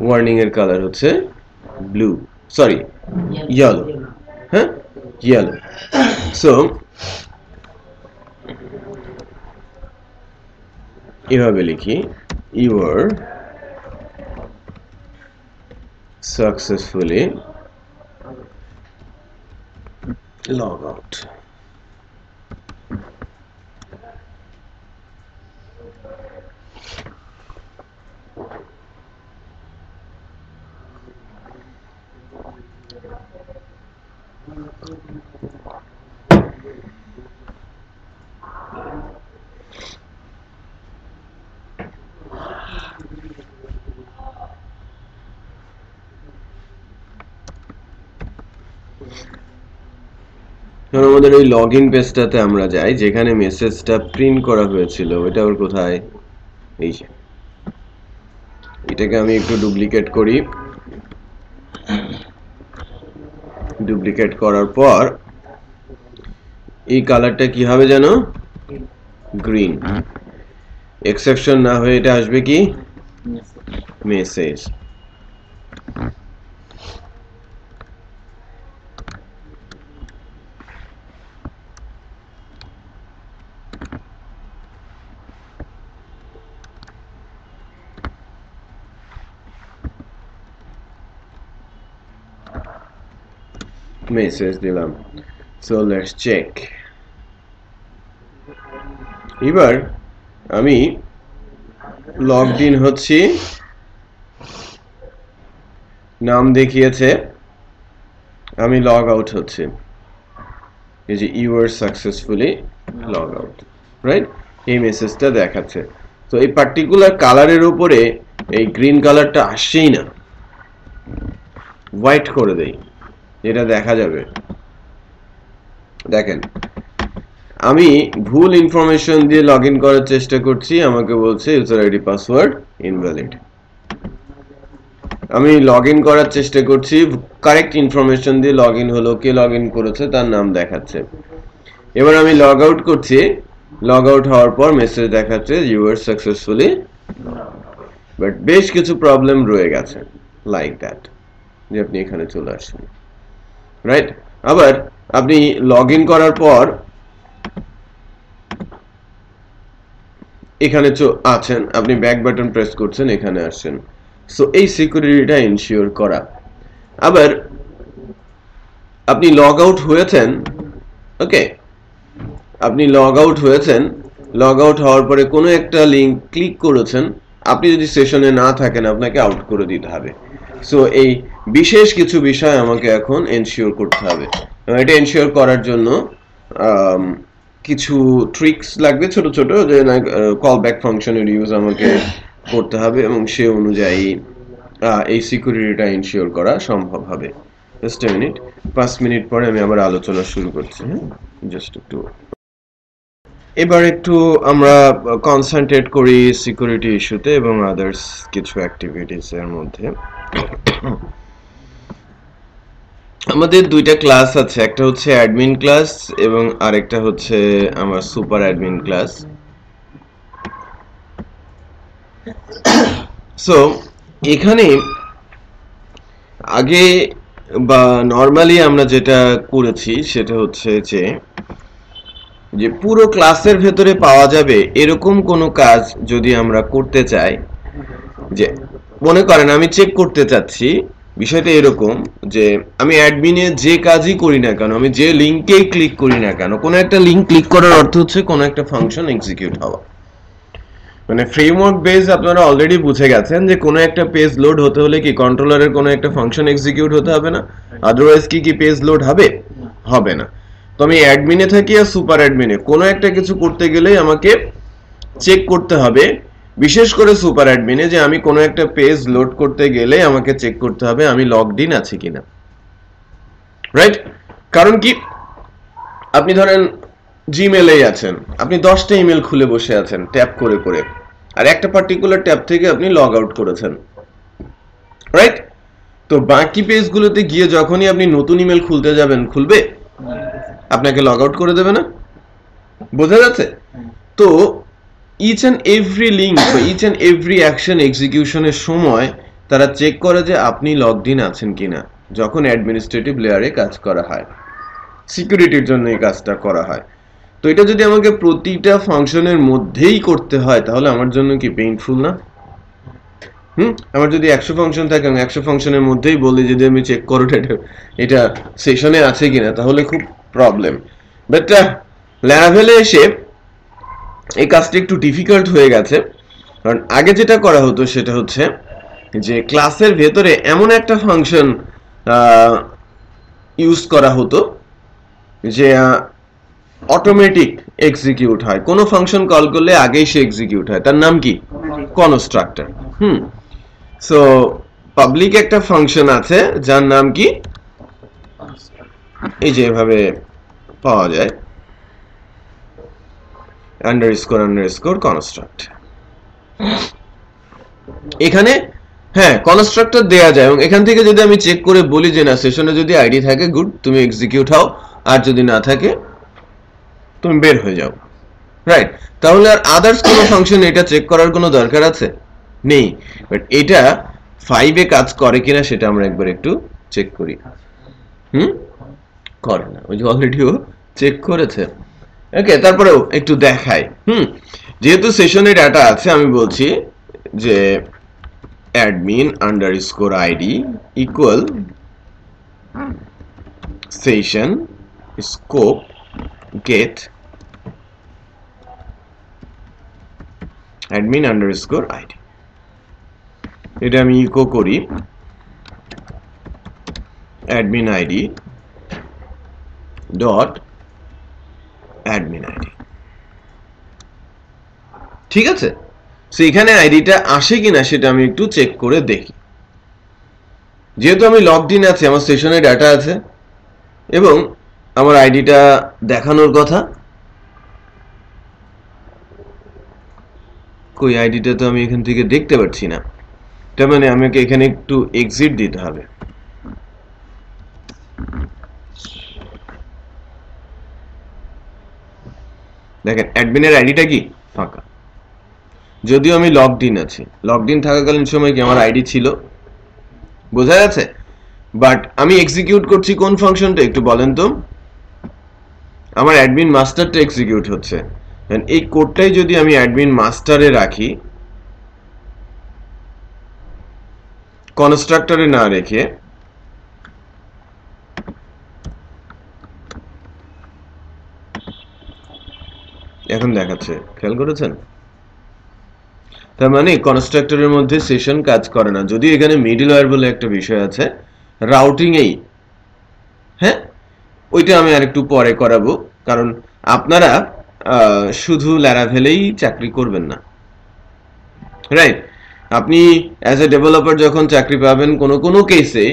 ওয়ার্নিং এর কালার হচ্ছে ব্লু, সরি ইয়েলো, হ্যাঁ ইয়েলো। সো এভাবে লিখি, you are successfully log out. আমাদের ওই লগ ইন পেজটাতে আমরা যাই, যেখানে মেসেজটা প্রিন্ট করা হয়েছিল, ওইটা ওর কোথায়? এই যে, এটাকে আমি একটু ডুপ্লিকেট করি। ডুপ্লিকেট করার পর এই কালারটা কি হবে জানো? গ্রিন। এক্সেপশন না হয়ে এটা আসবে কি? মেসেজ। মেসেজ দিলাম। So let's check. এবার আমি লগড ইন হচ্ছি, নাম দেখিয়েছে, আমি লগ আউট হচ্ছে, এই যে you are successfully log out, right? এই মেসেজটা দেখাচ্ছে। তো এই পার্টিকুলার কালারের উপরে এই গ্রিন কালারটা আসছেই না, হোয়াইট করে দেই, এটা দেখা যাবে। দেখেন, আমি ভুল ইনফরমেশন দিয়ে লগ ইন করার চেষ্টা করছি, আমাকে বলছে ইউজার আইডি পাসওয়ার্ড ইনভ্যালিড। আমি লগ ইন করার চেষ্টা করছি, কারেক্ট ইনফরমেশন দিয়ে লগ ইন হলো, কে লগ ইন করেছে তার নাম দেখাচ্ছে। এবার আমি লগ আউট করছি, লগ আউট হওয়ার পর মেসেজ দেখাচ্ছে ইউ আর সাকসেসফুলি, বাট বেশ কিছু প্রবলেম রয়ে গেছে। লাইক দ্যাট, যে আপনি এখানে চলে আসেন, রাইট? আবার আপনি লগ ইন করার পর এখানে আছেন, আপনি ব্যাক বাটন প্রেস করছেন, এখানে আসছেন। সো এই সিকিউরিটিটা ইনশিওর করা। আবার আপনি লগ আউট হয়েছেন, ওকে, আপনি লগ আউট হয়েছেন, লগ আউট হওয়ার পরে কোনো একটা লিঙ্ক ক্লিক করেছেন, আপনি যদি সেশনে না থাকেন আপনাকে আউট করে দিতে হবে। সো এই বিশেষ কিছু বিষয় আমাকে এখন এনশিওর করতে হবে। এটা এনশিওর করার জন্য কিছু ট্রিক্স লাগবে ছোট ছোট, যে কল ব্যাক ফাংশনের ইউজ আমাকে করতে হবে, এবং সে অনুযায়ী এই সিকিউরিটিটা এনশিওর করা সম্ভব হবে। জাস্ট এ মিনিট, 5 মিনিট পরে আমি আবার আলোচনা শুরু করছি। জাস্ট একটু এবার একটু আমরা কনসেন্ট্রেট করি সিকিউরিটি ইস্যুতে এবং আদার্স কিছু অ্যাক্টিভিটিস এর মধ্যে। আমাদের দুইটা ক্লাস আছে, একটা হচ্ছে অ্যাডমিন ক্লাস এবং আরেকটা হচ্ছে আমার সুপার অ্যাডমিন ক্লাস। সো এখানে আগে বা নর্মালি আমরা যেটা করেছি সেটা হচ্ছে যে পুরো ক্লাসের ভেতরে পাওয়া যাবে এরকম কোনো কাজ যদি আমরা করতে চাই, যে মনে করেন আমি চেক করতে চাচ্ছি, বিষয়টা এরকম যে আমি অ্যাডমিনে যে কাজই করি না কেন, আমি যে লিঙ্কেই ক্লিক করি না কেন, কোনো একটা লিঙ্ক ক্লিক করার অর্থ হচ্ছে কোনো একটা ফাংশন এক্সিকিউট হওয়া। মানে ফ্রেমওয়ার্ক বেস আপনারা অলরেডি বুঝে গেছেন যে কোনো একটা পেজ লোড হতে হলে কি কন্ট্রোলারের কোনো একটা ফাংশন এক্সিকিউট হতে হবে না, আদারওয়াইজ কি পেজ লোড হবে? হবে না। তো আমি অ্যাডমিনে থাকি আর সুপার অ্যাডমিনে কোনো একটা কিছু করতে গেলেই আমাকে চেক করতে হবে, বিশেষ করে সুপার অ্যাডমিনে, যে আমি কোনো একটা পেজ লোড করতে গেলে আমাকে চেক করতে হবে আমি লগড ইন আছি কিনা, রাইট? কারণ কি, আপনি ধরেন জিমেইলেই আছেন, আপনি 10টা ইমেল খুলে বসে আছেন ট্যাপ করে করে, আর একটা পার্টিকুলার ট্যাব থেকে আপনি লগ আউট করেছেন, রাইট? তো বাকি পেজগুলোতে গিয়ে যখনই আপনি নতুন ইমেল খুলতে যাবেন, খুলবে? আপনাকে লগ আউট করে দেবে না? বোঝা যাচ্ছে? তো ইচ অ্যান্ড এভরি লিঙ্ক বা ইচ অ্যান্ড এভরি অ্যাকশন এক্সিকিউশনের সময় তারা চেক করে যে আপনি লগড ইন আছেন কিনা, যখন অ্যাডমিনিস্ট্রেটিভ লেয়ারে কাজ করা হয়, সিকিউরিটির জন্য এই কাজটা করা হয়। তো এটা যদি আমাকে প্রতিটা ফাংশনের মধ্যেই করতে হয় তাহলে আমার জন্য কি পেইনফুল না? আমার যদি 100 ফাংশন থাকে, আমি 100 ফাংশনের মধ্যেই বলি যদি আমি চেক করো এটা সেশনে আছে কিনা, তাহলে খুব প্রবলেম। বাট ল্যারাভেলে এসে এই কাজটা একটু ডিফিকাল্ট হয়ে গেছে, কারণ আগে যেটা করা হতো সেটা হচ্ছে যে ক্লাসের ভেতরে এমন একটা ফাংশন ইউজ করা হতো যে অটোমেটিক এক্সিকিউট হয়, কোনো ফাংশন কল করলে আগেই সে এক্সিকিউট হয়, তার নাম কি? কনস্ট্রাক্টর। সো পাবলিক একটা ফাংশন আছে যার নাম কি, এই যে এভাবে পাওয়া যায়, আন্ডারস্কোর আন্ডারস্কোর কনস্ট্রাক্ট। এখানে হ্যাঁ কনস্ট্রাক্টর দেয়া যায়, এবং এখান থেকে যদি আমি চেক করে বলি যে না সেশনে যদি আইডি থাকে গুড, তুমি এক্সিকিউট হও, আর যদি না থাকে তুমি বের হয়ে যাও, রাইট? তাহলে আর আদার্স কোনো ফাংশন এটা চেক করার কোনো দরকার আছে? নেই। বাট এটা 5 কাজ করে কিনা সেটা আমরা একবার একটু চেক করি। করে না, ওই যে অলরেডি ও চেক করেছে। ওকে, তারপরেও একটু দেখাই। যেহেতু সেশনে ডাটা আছে, আমি বলছি যে admin underscore id equal session scope get admin underscore id, এটা আমি ইকো করি admin id dot admin id, ঠিক আছে? সো এখানে আইডিটা আসে কিনা সেটা আমি একটু চেক করে দেখি। যেহেতু আমি লগড ইন আছি, আমার সেশনে ডাটা আছে এবং আমার আইডিটা দেখানোর কথা, কই আইডিটা তো আমি এখান থেকে দেখতে পাচ্ছি না, তার মানে আমাকে এখানে একটু এক্সিট দিতে হবে। দেখেন অ্যাডমিনের আইডিটা কি ফাঁকা, যদিও আমি লগড ইন আছি। লগড ইন থাকাকালীন সময় কি আমার আইডি ছিল? বোঝা যাচ্ছে? বাট আমি এক্সিকিউট করছি কোন ফাংশনটা একটু বলেন তো? আমার অ্যাডমিন মাস্টারটা এক্সিকিউট হচ্ছে। এই কোডটাই যদি আমি অ্যাডমিন মাস্টারে রাখি, কনস্ট্রাক্টরে না রেখে, এখন দেখাচ্ছে, খেয়াল করেছেন? তার মানে কনস্ট্রাক্টরের মধ্যে সেশন কাজ করে না, যদি এখানে মিডলওয়্যার বলে একটা বিষয় আছে রাউটিং এই, হ্যাঁ, ওইটা আমি আরেকটু পরে করাবো, কারণ আপনারা শুধু ল্যারাভেলেই চাকরি করবেন না, রাইট? আপনি অ্যাজ এ ডেভেলপার যখন চাকরি পাবেন, কোনো কোনো কেসে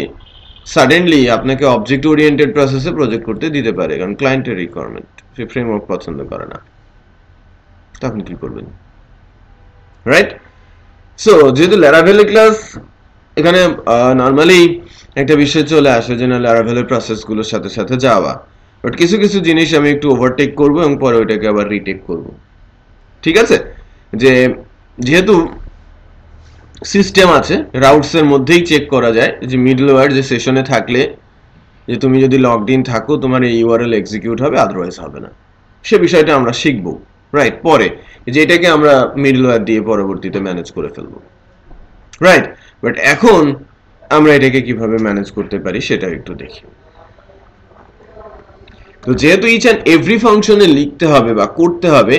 সাডেনলি আপনাকে অবজেক্ট ওরিয়েন্টেড প্রসেসে প্রজেক্ট করতে দিতে পারে, কারণ ক্লায়েন্টের রিকোয়ারমেন্ট, সে ফ্রেমওয়ার্ক পছন্দ করে না, তখন কি করবেন, রাইট? সো যেহেতু ল্যারাভেল ক্লাস, এখানে নর্মালি একটা বিষয় চলে আসে যে না, ল্যারাভেলের প্রসেসগুলোর সাথে সাথে যাওয়া, বাট কিছু কিছু জিনিস আমি একটু ওভারটেক করবো এবং পরে ওইটাকে আবার রিটেক করব, ঠিক আছে? যে যেহেতু সিস্টেম আছে, রাউটস এর মধ্যেই চেক করা যায় যে মিডলওয়্যার যে সেশনে থাকলে, যে তুমি যদি লগড ইন থাকো তোমার এই ইউআরএল এক্সিকিউট হবে, আদারওয়াইজ হবে না। সে বিষয়টা আমরা শিখবো, রাইট, পরে, যে এটাকে আমরা মিডলওয়্যার দিয়ে পরবর্তীতে ম্যানেজ করে ফেলবো, রাইট? বাট এখন আমরা এটাকে কিভাবে ম্যানেজ করতে পারি সেটা একটু দেখি। তো যেহেতু ইচ অ্যান্ড এভরি ফাংশনে লিখতে হবে বা করতে হবে,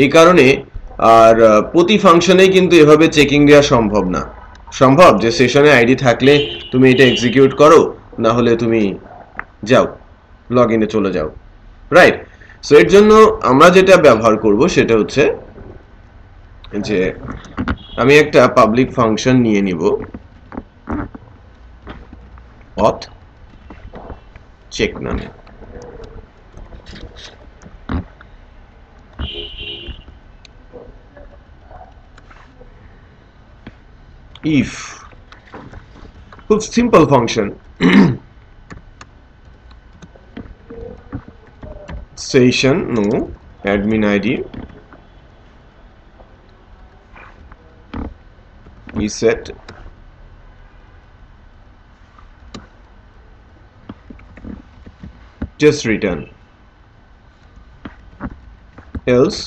এই কারণে আর প্রতি ফাংশনে কিন্তু এভাবে চেকিং দেওয়া সম্ভব না। সম্ভব যে সেশনে আইডি থাকলে তুমি এটা এক্সিকিউট করো, না হলে তুমি যাও, লগ ইনে চলে যাও, রাইট? সো এর জন্য আমরা যেটা ব্যবহার করব সেটা হচ্ছে যে আমি একটা পাবলিক ফাংশন নিয়ে নিব, অথ চেক নামে। if, খুব simple function, session no admin id is set just return, else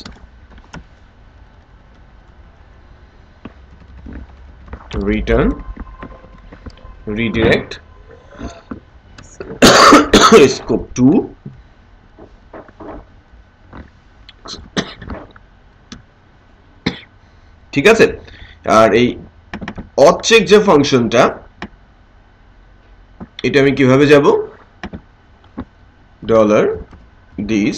return redirect scope 2, ঠিক আছে? আর এই অবজেক্ট যে ফাংশনটা, এটা আমি কিভাবে যাব, ডলার দিস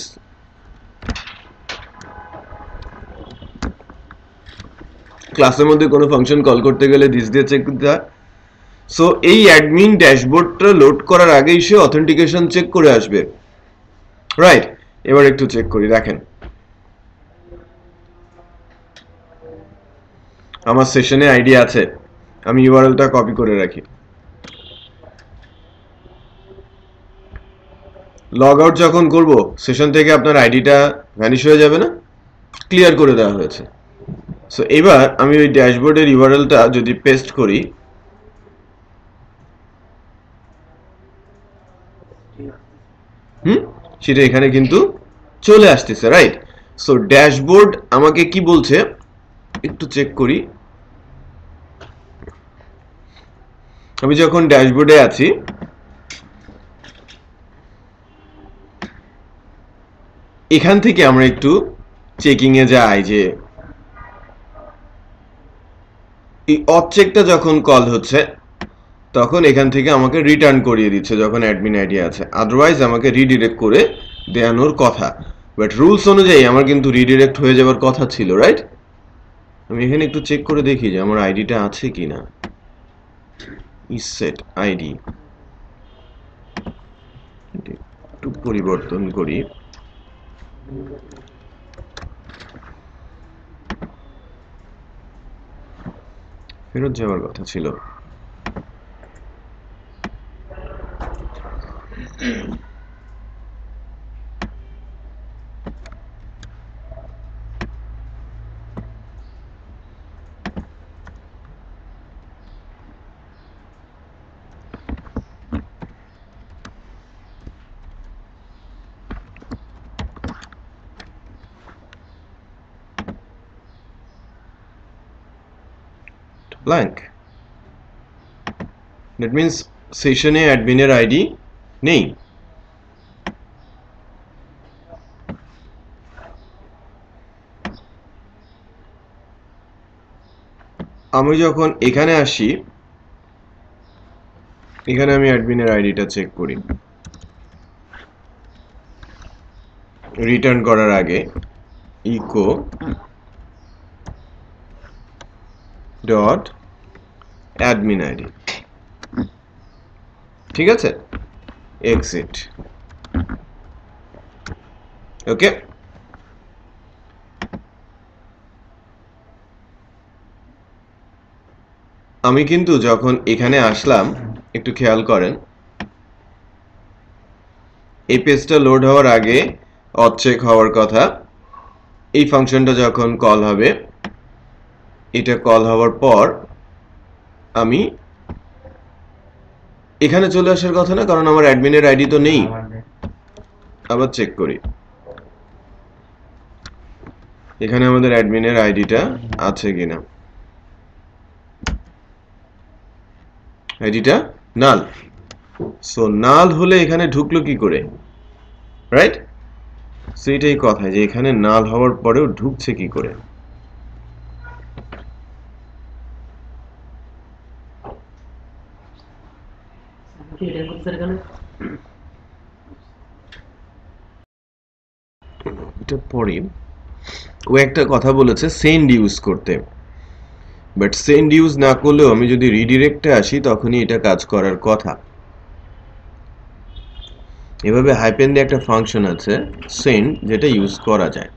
ক্লাসের মধ্যে কোনো ফাংশন কল করতে গেলে দিস দিয়ে চেক করতে হয়। সো এই অ্যাডমিন ড্যাশবোর্ডটা লোড করার আগেই সে অথেন্টিকেশন চেক করে আসবে, রাইট? এবার একটু চেক করি, দেখেন আমার সেশনে আইডি আছে, আমি ইউআরএলটা কপি করে রাখি, লগ আউট যখন করব সেশন থেকে আপনার আইডিটা ভ্যানিশ হয়ে যাবে না, ক্লিয়ার করে দেওয়া হয়েছে। সো এবার আমি ওই ড্যাশবোর্ডের ইউআরএলটা যদি পেস্ট করি, সেটা এখানে কিন্তু চলে আসতেছে, রাইট? সো ড্যাশবোর্ড আমাকে কি বলছে একটু চেক করি। আমি যখন ড্যাশবোর্ডে আছি, এখান থেকে আমরা একটু চেকিং এ যাই যে এই অবজেক্টটা যখন কল হচ্ছে তখন এখান থেকে আমাকে রিটার্ন করিয়ে দিচ্ছে যখন অ্যাডমিন আইডি আছে, আদারওয়াইজ আমাকে রিডিরেক্ট করে দেওয়ানোর কথা, বাট রুলস অনুযায়ী আমার কিন্তু রিডিরেক্ট হয়ে যাওয়ার কথা ছিল, রাইট? আমি এখানে একটু চেক করে দেখি যে আমার আইডিটা আছে কিনা, ইজ সেট আইডি, একটু পরিবর্তন করি, ফেরত যাওয়ার কথা ছিল। blank. That means সেশনে অ্যাডমিনের আইডি নেই। আমি যখন এখানে আসি, এখানে আমি অ্যাডমিনের আইডিটা চেক করি রিটার্ন করার আগে, ইকো ডট অ্যাডমিন আইডি, ঠিক আছে, এক্সিট। ওকে, আমি কিন্তু যখন এখানে আসলাম, একটু খেয়াল করেন, এই পেজটা লোড হওয়ার আগে অচেক হওয়ার কথা। এই ফাংশনটা যখন কল হবে, এটা কল হওয়ার পর আমি এখানে চলে আসার কথা না, কারণ আমার অ্যাডমিনের আইডি তো নেই। আবার চেক করি, এখানে আমাদের অ্যাডমিনের আইডিটা আছে কিনা। আইডিটা নাল। সো নাল হলে এখানে ঢুকলো কি করে, রাইট? সো এটাই কথা, যে এখানে নাল হওয়ার পরেও ঢুকছে কি করে। এটা পরে ও একটা কথা বলেছে সেন্ড ইউজ করতে, বাট সেন্ড ইউজ না করলেও আমি যদি রিডিরেক্টে আসি তখনই এটা কাজ করার কথা। এভাবে হাইপেন দিয়ে একটা ফাংশন আছে সেন্ড, যেটা ইউজ করা যায়।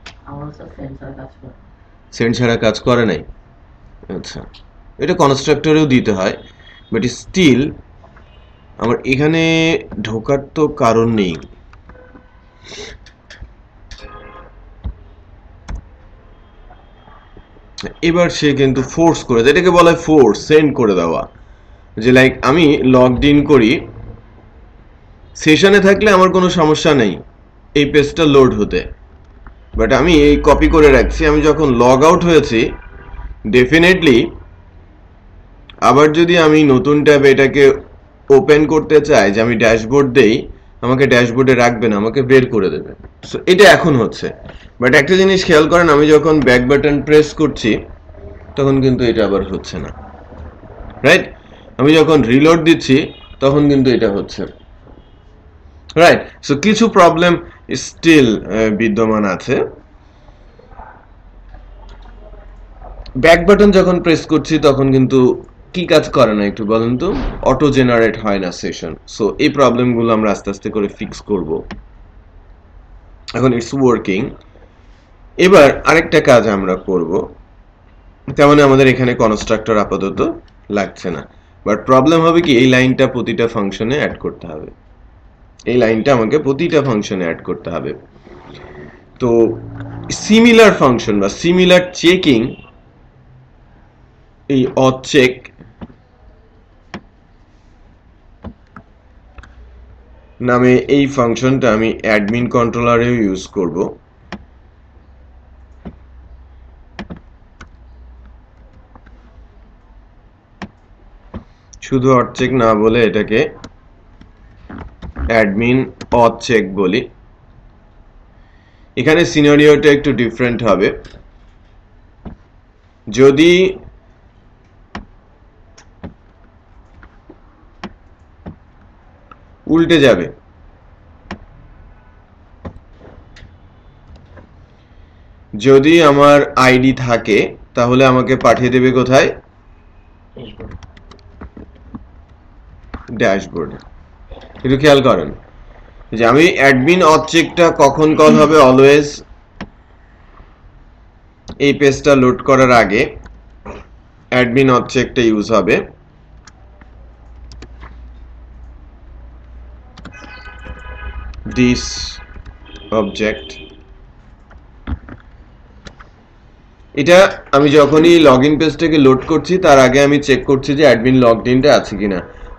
সেন্ড ছাড়া কাজ করে নাই। আচ্ছা, এটা কনস্ট্রাক্টরেও দিতে হয়, বাট স্টিল আমার এখানে ঢোকার তো কারণ নেই। এবার সে কিন্তু ফোর্স করে, এটাকে বলা হয় ফোর্স, সেন্ড করে দেওয়া। যে লাইক আমি লগড ইন করি, সেশনে থাকলে আমার কোনো সমস্যা নেই এই পেজটা লোড হতে, বাট আমি এই কপি করে রাখছি। আমি যখন লগ আউট হয়েছি, ডেফিনেটলি আবার যদি আমি নতুন ট্যাবে এটাকে ওপেন করতে চাই, যে আমি ড্যাশবোর্ড দেই, আমাকে ড্যাশবোর্ডে রাখবে না, আমাকে বের করে দেবে। সো এটা এখন হচ্ছে, বাট একটা জিনিস খেয়াল করেন, আমি যখন ব্যাক বাটন প্রেস করছি তখন কিন্তু এটা আবার হচ্ছে না, রাইট? আমি যখন রিলোড দিচ্ছি তখন কিন্তু এটা হচ্ছে, রাইট? সো কিছু প্রবলেম স্টিল বিদ্যমান আছে। ব্যাক বাটন যখন প্রেস করছি তখন কিন্তু কি কাজ করে না একটু বলেন তো? অটো জেনারেট হয় না সেশন। সো এই প্রবলেমগুলো আমরা আস্তে আস্তে করে ফিক্স করব। এখন ইটস ওয়ার্কিং। এবার আরেকটা কাজ আমরা করব, তেমন আমাদের এখানে কনস্ট্রাক্টর আপাতত লাগছে না, বাট প্রবলেম হবে কি, এই লাইনটা প্রতিটা ফাংশনে অ্যাড করতে হবে। এই লাইনটা আমাকে প্রতিটা ফাংশনে অ্যাড করতে হবে। তো সিমিলার ফাংশন বা সিমিলার চেকিং, এই অচেক নামে এই ফাংশনটা আমি অ্যাডমিন কন্ট্রোলারেও ইউজ করব। শুধু অচেক না বলে এটাকে অ্যাডমিন অচেক বলি। এখানে সিনারিওটা একটু ডিফারেন্ট হবে। যদি উল্টে যাবে, যদি আমার আইডি থাকে তাহলে আমাকে পাঠিয়ে দেবে কোথায়? ড্যাশবোর্ডে। একটু খেয়াল করেন যে আমি অ্যাডমিন অবজেক্টটা কখন কল হবে, অলওয়েজ এই পেজটা লোড করার আগে অ্যাডমিন অবজেক্টটা ইউজ হবে। দিস অবজেক্ট, এটা আমি যখনই লগইন পেজটাকে লোড করছি তার আগে আমি চেক করছি যে অ্যাডমিন লগড ইনটা আছে কিনা।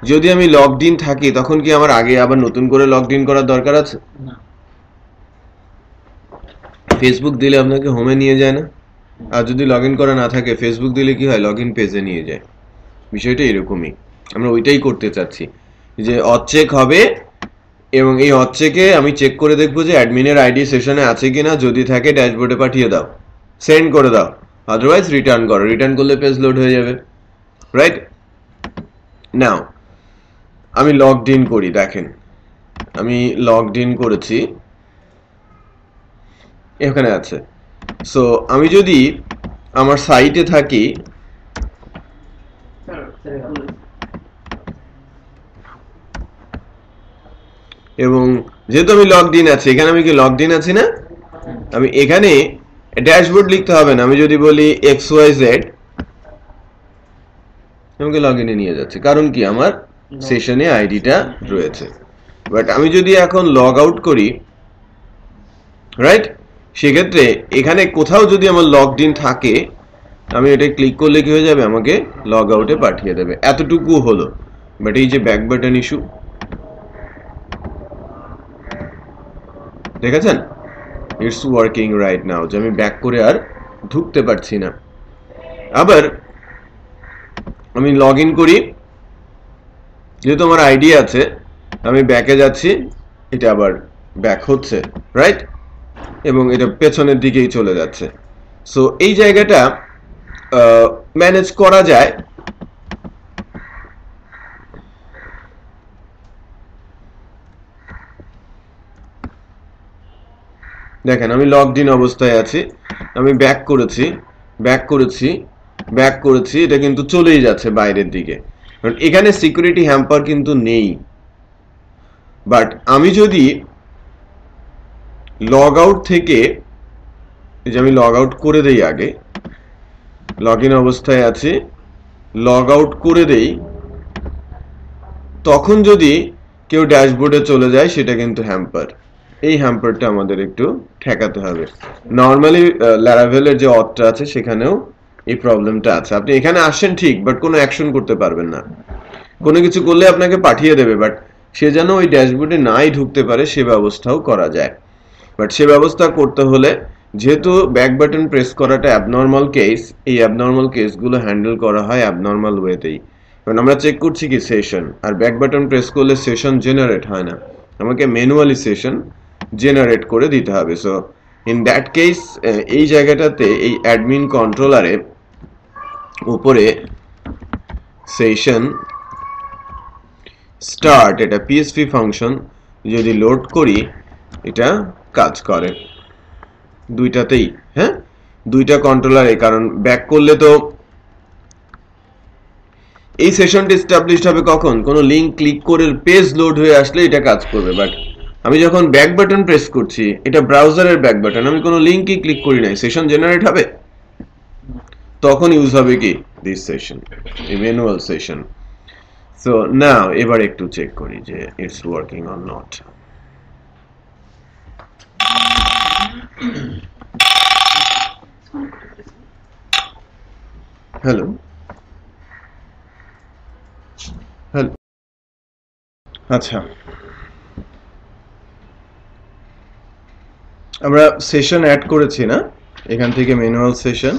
যদি আমি লগড ইন থাকি তখন কি আমার আগে আবার নতুন করে লগড ইন করার দরকার আছে? না। ফেসবুক দিলে আপনাকে হোমে নিয়ে যায় না? আর যদি লগইন করা না থাকে, ফেসবুক দিলে কি হয়, লগইন পেজে নিয়ে যায়। বিষয়টা এরকমই, আমরা ওইটাই করতে চাচ্ছি যে অচেক হবে এবং এই অচেকে আমি চেক করে দেখবো যে অ্যাডমিনের আইডি সেশনে আছে কিনা, যদি থাকে ড্যাশবোর্ডে পাঠিয়ে দাও, সেন্ড করে দাও, আদারওয়াইজ রিটার্ন করো, রিটার্ন করলে পেজ লোড হয়ে যাবে, রাইট? নাও আমি লগড ইন করি, দেখেন আমি লগড ইন করেছি, এখানে আছে। সো আমি যদি আমার সাইটে থাকি, এবং যেহেতু আমি লগড ইন আছি, এখানে আমি কি লগড ইন আছি না, আমি এখানে ড্যাশবোর্ড লিখতে হবে না, আমি যদি বলি XYZ আমাকে লগ ইনে নিয়ে যাচ্ছে, কারণ কি আমার সেশনে আইডিটা রয়েছে। বাট আমি যদি এখন লগ আউট করি, রাইট, সেক্ষেত্রে এখানে কোথাও যদি আমার লগড ইন থাকে, আমি এটা ক্লিক করলে কি হয়ে যাবে, আমাকে লগ আউটে পাঠিয়ে দেবে, এতটুকু হলো। বাট এই যে ব্যাক বাটন ইস্যু দেখেছেন, ইটস ওয়ার্কিং রাইট নাও, যে আমি ব্যাক করে আর ঢুকতে পারছি না। আবার আমি লগ ইন করি, যেহেতু আমার আইডি আছে, আমি ব্যাকে যাচ্ছি, এটা আবার ব্যাক হচ্ছে, রাইট, এবং এটা পেছনের দিকেই চলে যাচ্ছে। সো এই জায়গাটা ম্যানেজ করা যায়। দেখেন আমি লগড ইন অবস্থায় আছি, আমি ব্যাক করেছি, ব্যাক করেছি, ব্যাক করেছি, এটা কিন্তু চলেই যাচ্ছে বাইরের দিকে, কারণ এখানে সিকিউরিটি হ্যাম্পার কিন্তু নেই। বাট আমি যদি লগ আউট থেকে, এই যে আমি লগ আউট করে দেই, আগে লগ ইন অবস্থায় আছি, লগ আউট করে দেই, তখন যদি কেউ ড্যাশবোর্ডে চলে যায়, সেটা কিন্তু হ্যাম্পার। এই হ্যাম্পারটা আমাদের একটু ঠেকাতে হবে। নর্মালি ল্যারাভেলের যে অথটা আছে সেখানেও এই প্রবলেমটা আছে, আপনি এখানে আসেন ঠিক, বাট কোনো অ্যাকশন করতে পারবেন না, কোনো কিছু করলে আপনাকে পাঠিয়ে দেবে, বাট সে যেন ওই ড্যাশবোর্ডে নাই ঢুকতে পারে সে ব্যবস্থাও করা যায়। বাট সে ব্যবস্থা করতে হলে, যেহেতু ব্যাক বাটন প্রেস করাটা অ্যাবনর্মাল কেস, এই অ্যাবনর্মাল কেসগুলো হ্যান্ডেল করা হয় অ্যাবনর্মাল ওয়েতেই। কারণ আমরা চেক করছি কি সেশন, আর ব্যাক বাটন প্রেস করলে সেশন জেনারেট হয় না, আমাকে ম্যানুয়ালি সেশন জেনারেট করে দিতে হবে। সো ইন দ্যাট কেস এই জায়গাটাতে এই অ্যাডমিন কন্ট্রোলারে উপরে সেশন স্টার্ট, এটা পিএসপি ফাংশন যদি লোড করি, এটা কাজ করে দুইটাতেই, হ্যাঁ, দুইটা কন্ট্রোলারে। কারণ ব্যাক করলে তো এই সেশনটি এস্টাবলিশড হবে কখন, কোনো লিংক ক্লিক করে পেজ লোড হয়ে আসলে এটা কাজ করবে। বাট আমি যখন ব্যাক বাটন প্রেস করছি, এটা ব্রাউজারের ব্যাক বাটন, আমি কোনো লিংকই ক্লিক করি নাই, সেশন জেনারেট হবে, তখন ইউজ হবে কি দিস সেশন, এই ম্যানুয়াল সেশন। সো নাও এবার একটু চেক করি যে it's working or not. Hello hello, আচ্ছা আমরা সেশন অ্যাড করেছি না, এখান থেকে ম্যানুয়াল সেশন,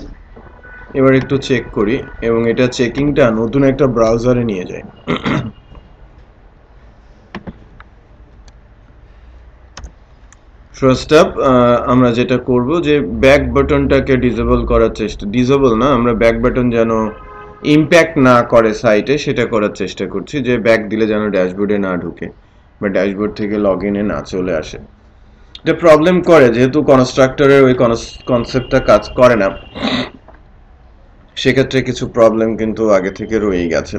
এবার একটু চেক করি, এবং এটা চেকিংটা নতুন একটা ব্রাউজারে নিয়ে যায়। ফার্স্ট আপ আমরা যেটা করব, যে ব্যাক বাটনটাকে ডিসেবল করার চেষ্টা, ডিসেবল না, আমরা ব্যাক বাটন যেন ইম্প্যাক্ট না করে সাইটে, সেটা করার চেষ্টা করছি, যে ব্যাক দিলে যেন ড্যাশবোর্ডে না ঢুকে বা ড্যাশবোর্ড থেকে লগ ইনে না চলে আসে। এটা প্রবলেম করে, যেহেতু কনস্ট্রাক্টরের ওই কনসেপ্টটা কাজ করে না, সেক্ষেত্রে কিছু প্রবলেম কিন্তু আগে থেকে রয়েই গেছে।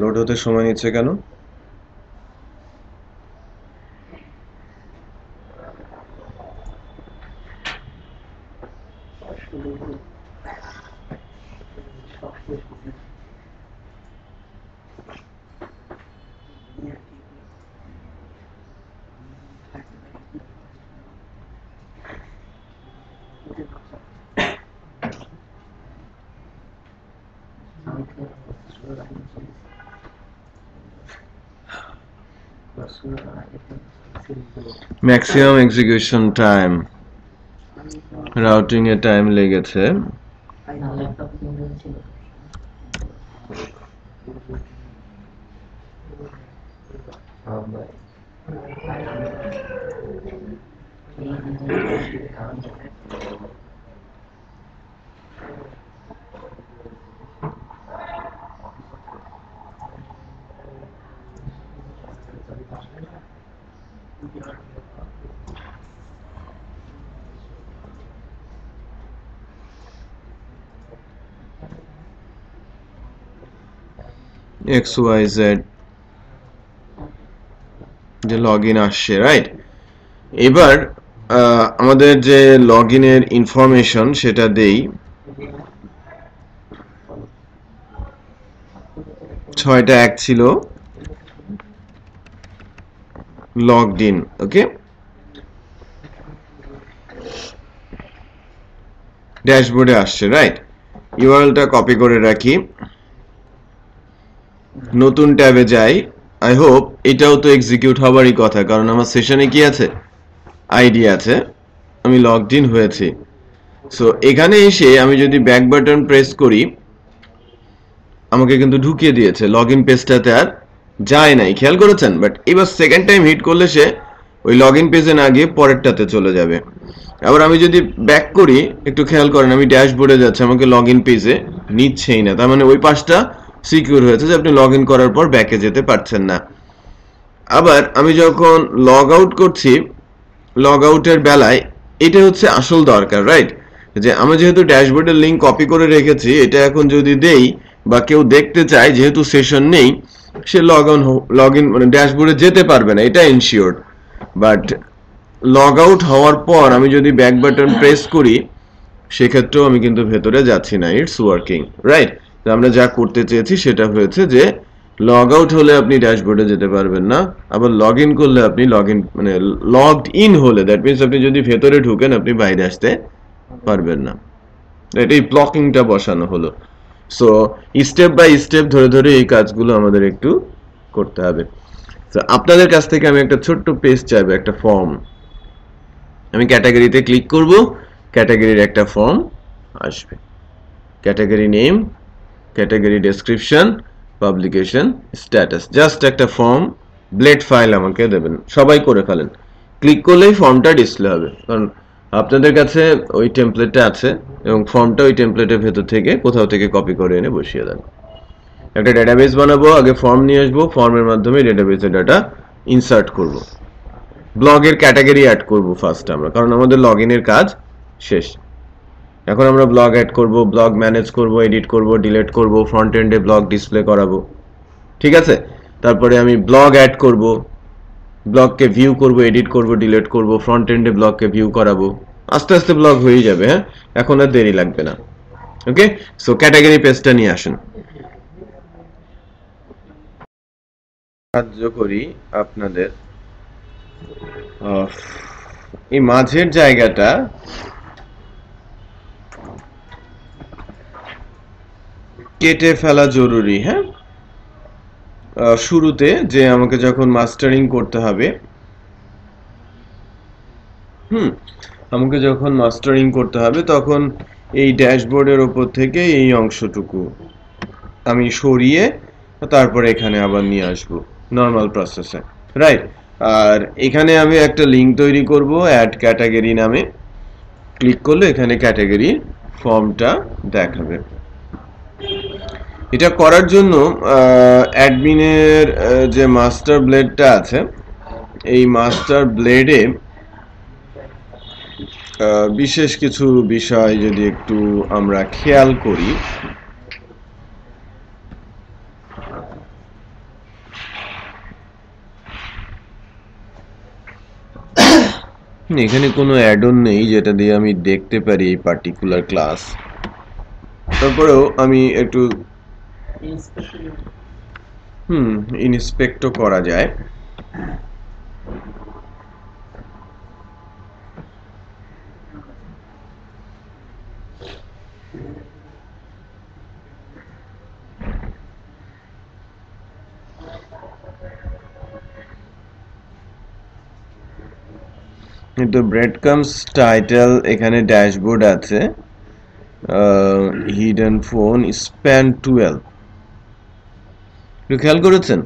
লোড হতে সময় নিচ্ছে কেন? ম্যাক্সিমাম এক্সিকিউশন টাইম, রাউটিং এ টাইম লেগেছে। XYZ যে লগইন আসছে, রাইট? এবার আমাদের যে লগইনের ইনফরমেশন সেটা দেই। 6টা 1 ছিল লগড ইন, ওকে। ড্যাশবোর্ডে আসছে, রাইট? ইউআরএলটা কপি করে রাখি, নতুন ট্যাবে যাই। আই হোপ এটাও তো এক্সিকিউট হবারই কথা, কারণ আমার সেশনে কি আছে, আইডি আছে, আমি লগড ইন হয়েছি। সো এখানে এসে আমি যদি ব্যাক বাটন প্রেস করি, আমাকে কিন্তু ঢুকিয়ে দিয়েছে, লগ ইন পেজটাতে আর যায় নাই, খেয়াল করেছেন? বাট এবার সেকেন্ড টাইম হিট করলে সে ওই লগ ইন পেজে না গিয়ে পরেরটাতে চলে যাবে। আবার আমি যদি ব্যাক করি, একটু খেয়াল করেন, আমি ড্যাশবোর্ডে যাচ্ছি, আমাকে লগ ইন পেজে নিচ্ছেই না, তার মানে ওই পাশটা সিকিউর হয়েছে যে আপনি লগ ইন করার পর ব্যাকে যেতে পারছেন না। আবার আমি যখন লগ আউট করছি, লগ আউটের বেলায় এটা হচ্ছে আসল দরকার, রাইট? যে আমি যেহেতু ড্যাশবোর্ডের লিঙ্ক কপি করে রেখেছি, এটা এখন যদি দেই বা কেউ দেখতে চায়, যেহেতু সেশন নেই, সে লগ ইন মানে ড্যাশবোর্ডে যেতে পারবে না, এটা ইনশিওরড। বাট লগ আউট হওয়ার পর আমি যদি ব্যাক বাটন প্রেস করি, সেক্ষেত্রেও আমি কিন্তু ভেতরে যাচ্ছি না, ইটস ওয়ার্কিং, রাইট? আমরা যা করতে চেয়েছি সেটা হয়েছে যে লগ আউট হলে আপনি ড্যাশবোর্ডে যেতে পারবেন না, আবার লগ ইন করলে আপনি মানে লগড ইন হলে, দ্যাট মিনস আপনি যদি ভেতরে ঢুকেন আপনি বাইরে আসতে পারবেন না। এটাই ব্লকিংটা বসানো হলো। সো স্টেপ বাই স্টেপ ধরে ধরে এই কাজগুলো আমাদের একটু করতে হবে। তো আপনাদের কাছ থেকে আমি একটা ছোট্ট পেজ চাইবো, একটা ফর্ম। আমি ক্যাটাগরিতে ক্লিক করব, ক্যাটাগরির একটা ফর্ম আসবে, category name, category description, publication status, just একটা ফর্ম ব্লেড ফাইল আমাকে দেবেন, সবাই করে ফেলেন। ক্লিক করলেই ফর্মটা ডিসপ্লে হবে, কারণ আপনাদের কাছে ওই টেমপ্লেটটা আছে এবং ফর্মটা ওই টেমপ্লেটের ভেতর থেকে কোথাও থেকে কপি করে এনে বসিয়ে দেন। একটা ডেটাবেস বানাবো, আগে ফর্ম নিয়ে আসবো, ফর্মের মাধ্যমে ডেটাবেসে ডাটা ইনসার্ট করব, ব্লগের ক্যাটাগরি অ্যাড করব ফার্স্ট আমরা, কারণ আমাদের লগ ইনের কাজ শেষ। এখন আমরা ব্লগ অ্যাড করব, ব্লগ ম্যানেজ করব, এডিট করব, ডিলিট করব, ফ্রন্ট এন্ডে ব্লগ ডিসপ্লে করাবো, ঠিক আছে? তারপরে আমি ব্লগ অ্যাড করব, ব্লগকে ভিউ করব, এডিট করব, ডিলিট করব, ফ্রন্ট এন্ডে ব্লগকে ভিউ করাবো, আস্তে আস্তে ব্লগ হয়ে যাবে। হ্যাঁ, এখন আর দেরি লাগবে না। ওকে, সো ক্যাটাগরি পেজটা নিয়ে আসুন। সাহায্য করি আপনাদের, এই মাঝের জায়গাটা কেটে ফেলা জরুরি। হ্যাঁ, শুরুতে যে আমাকে যখন মাস্টারিং করতে হবে, আমাকে যখন মাস্টারিং করতে হবে, তখন এই ড্যাশবোর্ডের ওপর থেকে এই অংশটুকু আমি সরিয়ে তারপরে এখানে আবার নিয়ে আসবো নর্মাল প্রসেসে, রাইট? আর এখানে আমি একটা লিঙ্ক তৈরি করব অ্যাড ক্যাটাগরি নামে, ক্লিক করলে এখানে ক্যাটাগরি ফর্মটা দেখাবে। এটা করার জন্য অ্যাডমিনের যে মাস্টার ব্লেডটা আছে, এই মাস্টার ব্লেডে বিশেষ কিছু বিষয় যদি একটু আমরা খেয়াল করি, এখানে কোনো অ্যাড অন নেই যেটা দিয়ে আমি দেখতে পারি এই পার্টিকুলার ক্লাস। তারপরেও আমি একটু ইন্সপেক্টও করা যায়। কিন্তু ব্রেডক্রাম্বস টাইটেল, এখানে ড্যাশবোর্ড আছে, হিডেন ফোন, স্প্যান 12, একটু খেয়াল করেছেন?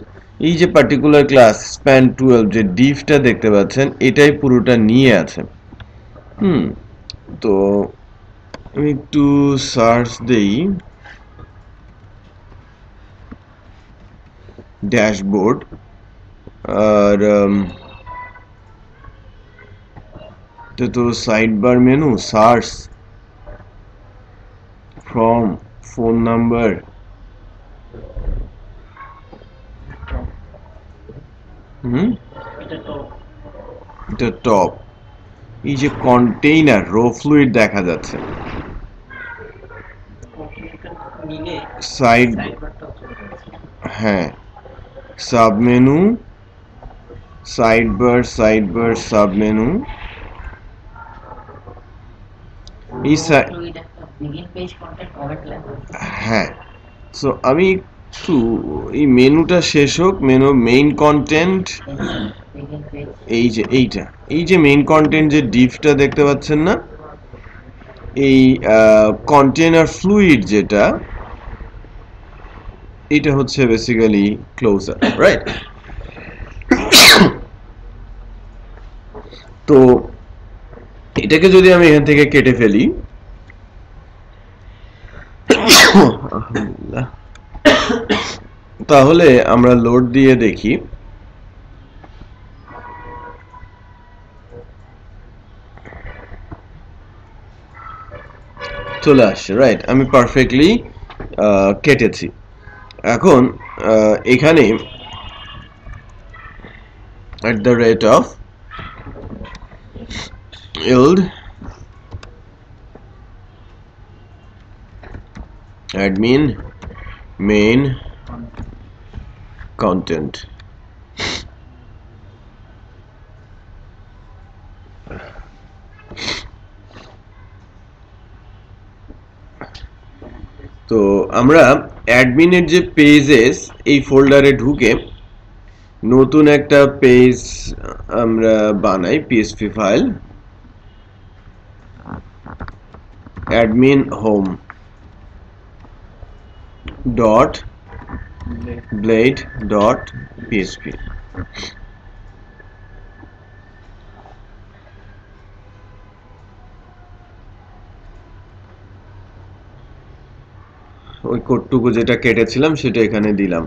এই যে পার্টিকুলার ক্লাস স্প্যান 12 যে ডিফটা দেখতে পাচ্ছেন এটাই পুরোটা নিয়ে আছে। তো আমি একটু সার্চ দেই ড্যাশবোর্ড আর তো side bar menu search from phone number এটা টপ এই যে কন্টেইনার রো ফ্লুইড দেখা যাচ্ছে সাইড হ্যাঁ sub menu sidebar sub menu এই হ্যাঁ সো আমি একটু এই মেনুটা শেষ হোক মেনু মেইন কন্টেন্ট এই যে মেইন কন্টেন্ট যে ডিফটা দেখতে পাচ্ছেন না এই কন্টেইনার ফ্লুইড যেটা এটা হচ্ছে বেসিক্যালি ক্লোজার রাইট তো এটাকে যদি আমি এখান থেকে কেটে ফেলি তাহলে আমরা লোড দিয়ে দেখি চলে আসছে রাইট আমি পারফেক্টলি কেটেছি এখন এখানে at the rate of yield admin main content তো আমরা অ্যাডমিনের যে পেজেস এই ফোল্ডারে ঢুকে নতুন একটা পেজ আমরা বানাই PSP file admin home dot blade dot php ওই কোডটুকু যেটা কেটেছিলাম সেটা এখানে দিলাম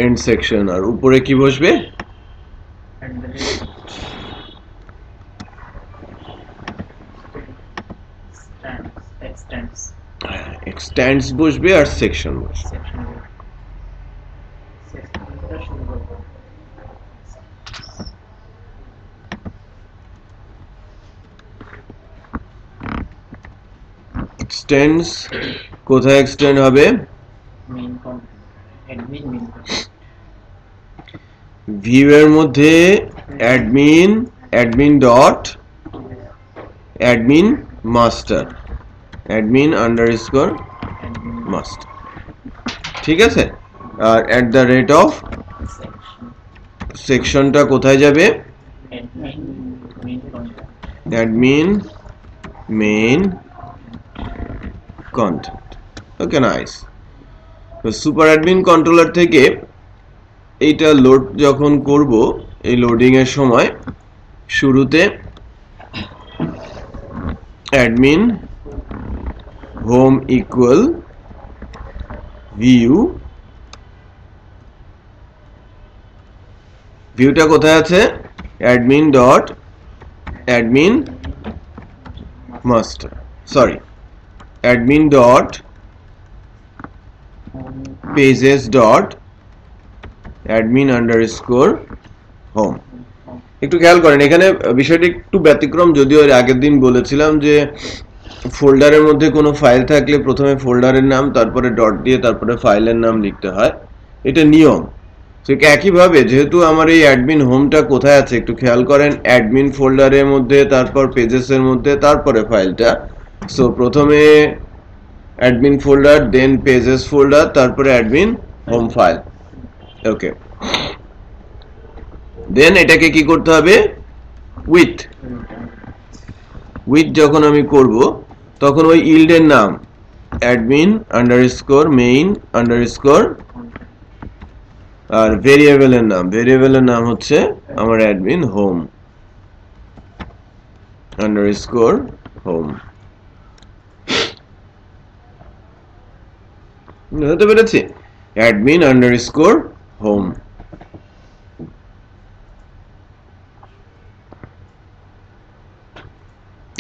এন্ড সেকশন আর উপরে কি বসবে extends বসবে আর সেকশন বসবে extends কোথায় এক্সটেন্ড হবে ভিউ এর মধ্যে admin dot admin master admin underscore master ঠিক আছে আর at the rate of সেকশনটা কোথায় যাবে admin main content okay nice তো সুপার অ্যাডমিন কন্ট্রোলার থেকে এইটা লোড যখন করব এই লোডিং এর সময় শুরুতে admin home equal view ভিউটা কোথায় আছে admin dot admin master sorry admin dot pages dot admin underscore home একটু খেয়াল করেন এখানে বিষয়টা একটু ব্যতিক্রম যদিও এর আগের দিন বলেছিলাম যে ফোল্ডারের মধ্যে কোনো ফাইল থাকলে প্রথমে ফোল্ডারের নাম তারপরে ডট দিয়ে তারপরে ফাইলের নাম লিখতে হয় এটা নিয়ম ঠিক একইভাবে যেহেতু আমার এই অ্যাডমিন হোমটা কোথায় আছে একটু খেয়াল করেন অ্যাডমিন ফোল্ডারের মধ্যে তারপর পেজেসের মধ্যে তারপরে ফাইলটা সো প্রথমে অ্যাডমিন ফোল্ডার দেন পেজেস ফোল্ডার তারপরে অ্যাডমিন হোম ফাইল ওকে দেন এটাকে কি করতে হবে উইথ যখন আমি করব তখন ওই ইল্ডের নাম admin underscore main underscore আর ভেরিয়েবলের নাম হচ্ছে আমার admin home underscore home বুঝতে পেরেছি admin underscore home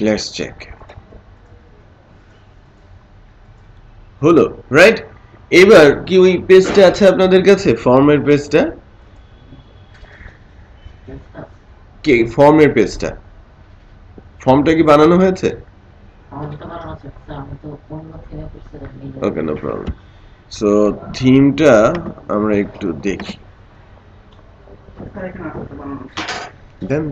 let's check হলো রাইট এবার কি ওই পেজটা আছে আপনাদের কাছে ফর্মের পেজটা কি ফর্মের পেজটা ফর্মটা কি বানানো হয়েছে ওকে নো প্রবলেম সো থিমটা আমরা একটু দেখি দেন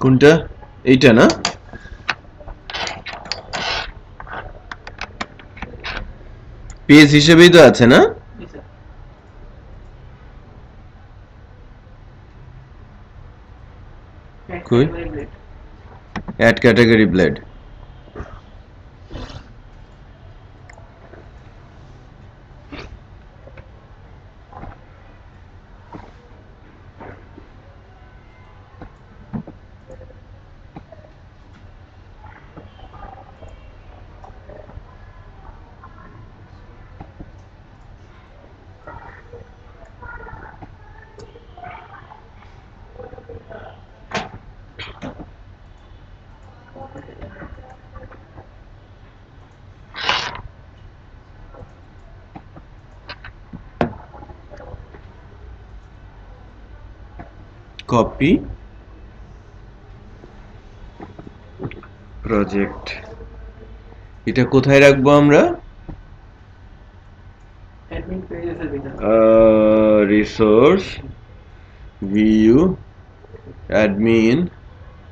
কোনটা এইটা না পেজ হিসেবেই তো আছে না কই add category blade copy project এটা কোথায় রাখবো আমরা রিসোর্স ভিউ অ্যাডমিন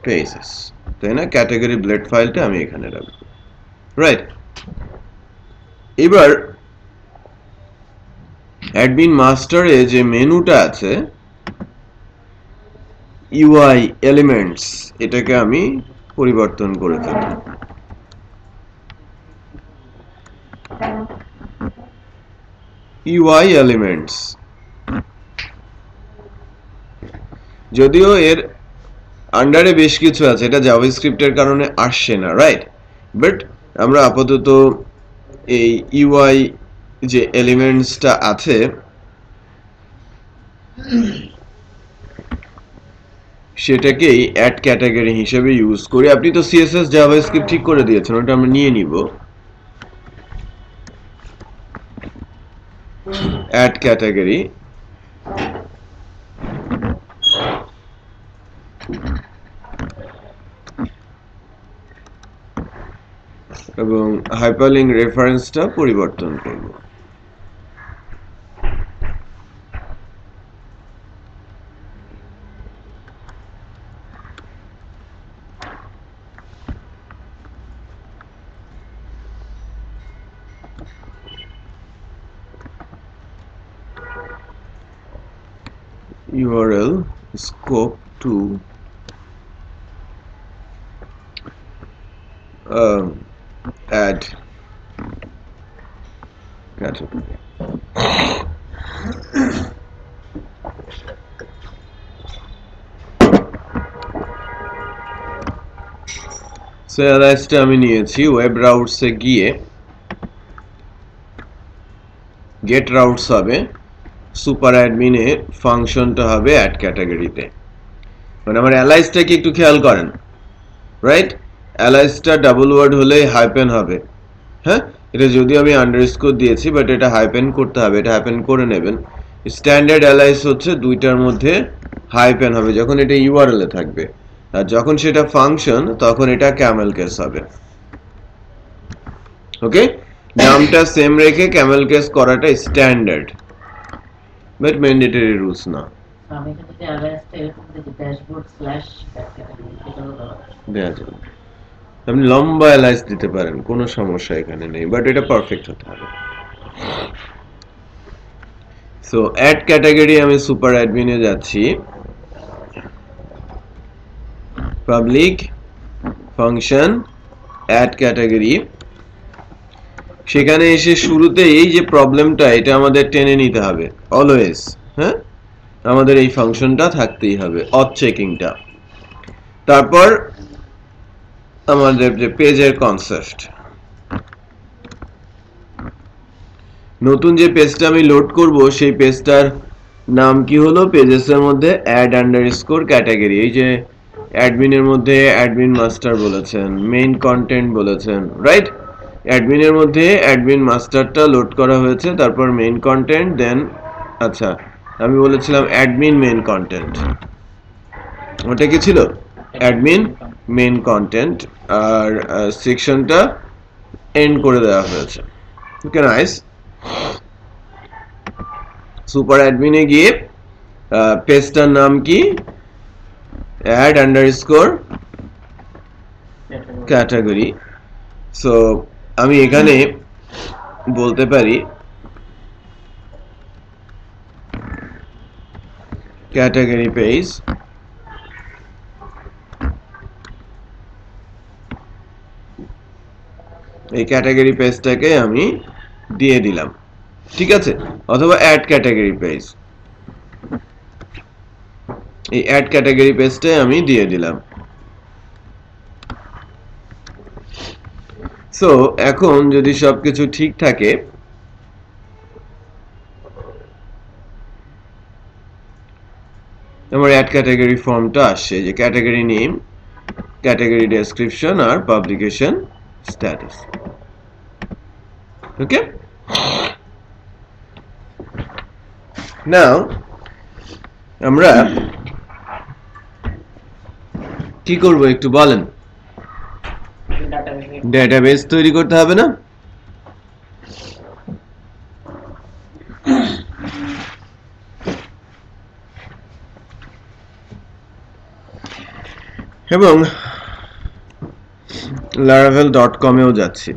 পেজেস তাই না ক্যাটাগরি ব্লেড ফাইলটা আমি এখানে রাখবো রাইট এবার অ্যাডমিন মাস্টারে যে মেনুটা আছে UI এলিমেন্টস এটাকে আমি পরিবর্তন করে ফেলি UI এলিমেন্টস যদিও এর আন্ডারে বেশ কিছু আছে এটা জাভাস্ক্রিপ্টের কারণে আসছে না রাইট বাট আমরা আপাতত এই UI যে এলিমেন্টসটা আছে সেটাকেই অ্যাড ক্যাটাগরি হিসেবে ইউজ করি আপনি তো CSS জাভাস্ক্রিপ্ট ঠিক করে দিয়েছেন ওটা আমরা নিয়ে নিব অ্যাড ক্যাটাগরি এবং হাইপারলিংক রেফারেন্সটা পরিবর্তন করব URL scope to add category. So অ্যালাইসটা আমি নিয়েছি ওয়েব রাউটসে গিয়ে গেট রাউটস হবে সুপার অ্যাডমিনে ফাংশনটা হবে অ্যাড ক্যাটাগরিতে মানে আমার অ্যালাইসটা কি একটু খেয়াল করেন রাইট অ্যালাইসটা ডাবল ওয়ার্ড হলে হাইপেন হবে হ্যাঁ এটা যদিও আমি আন্ডারস্কোর দিয়েছি বাট এটা হাইপেন করতে হবে এটা হাইপেন করে নেবেন স্ট্যান্ডার্ড অ্যালাইস হচ্ছে দুইটার মধ্যে হাইপেন হবে যখন এটা ইউআরএল এ থাকবে আর যখন সেটা ফাংশন তখন এটা ক্যামেল কেস হবে ওকে নামটা সেম রেখে ক্যামেল কেস করাটা স্ট্যান্ডার্ড বাট ম্যান্ডেটরি রুলস না আমি কিন্তু যে অ্যালাইসটা এরকম যে ড্যাশবোর্ড স্ল্যাশ এটাও দেয়া যাবে আপনি লম্বা অ্যালাইস দিতে পারেন কোনো সমস্যা এখানে নেই বাট এটা পারফেক্ট হতে হবে সো অ্যাড ক্যাটাগরি আমি সুপার অ্যাডমিনে যাচ্ছি পাবলিক ফাংশন অ্যাড ক্যাটাগরি সেখানে এসে শুরুতে এই যে প্রবলেমটা এটা আমাদের টেনে নিতে হবে অলওয়েজ হ্যাঁ আমাদের এই ফাংশনটা থাকতেই হবে অথ চেকিংটা তারপর আমাদের যে পেজের কনসেপ্ট নতুন যে পেজটা আমি লোড করব সেই পেজটার নাম কি হলো পেজেসের মধ্যে অ্যাড আন্ডারস্কোর ক্যাটাগরি এই যে অ্যাডমিনের মধ্যে অ্যাডমিন মাস্টার বলেছেন মেইন কন্টেন্ট বলেছেন রাইট অ্যাডমিনের মধ্যে অ্যাডমিন মাস্টারটা লোড করা হয়েছে তারপর মেইন কন্টেন্ট দেন আচ্ছা আমি বলেছিলাম অ্যাডমিন মেইন কন্টেন্ট ওটা কি ছিল অ্যাডমিন মেইন কন্টেন্ট আর সেকশনটা এন্ড করে দেওয়া হয়েছে ওকে নাইস সুপার অ্যাডমিনে গিয়ে পেজটার নাম কি অ্যাড আন্ডারস্কোর ক্যাটাগরি সো আমি এখানে বলতে পারি ক্যাটাগরি পেজ এই ক্যাটাগরি পেজটাকে আমি দিয়ে দিলাম ঠিক আছে অথবা অ্যাড ক্যাটাগরি পেজ এই অ্যাড ক্যাটাগরি পেজটাই আমি দিয়ে দিলাম সো এখন যদি সবকিছু ঠিক থাকে আমার অ্যাড ক্যাটাগরি ফর্মটা আসছে যে ক্যাটাগরি নেম ক্যাটাগরি ডেসক্রিপশন আর পাবলিকেশন স্ট্যাটাস ওকে নাও আমরা কি করব একটু বলেন ডেটাবেস তৈরি করতে হবে না এবং laravel.com এও যাচ্ছি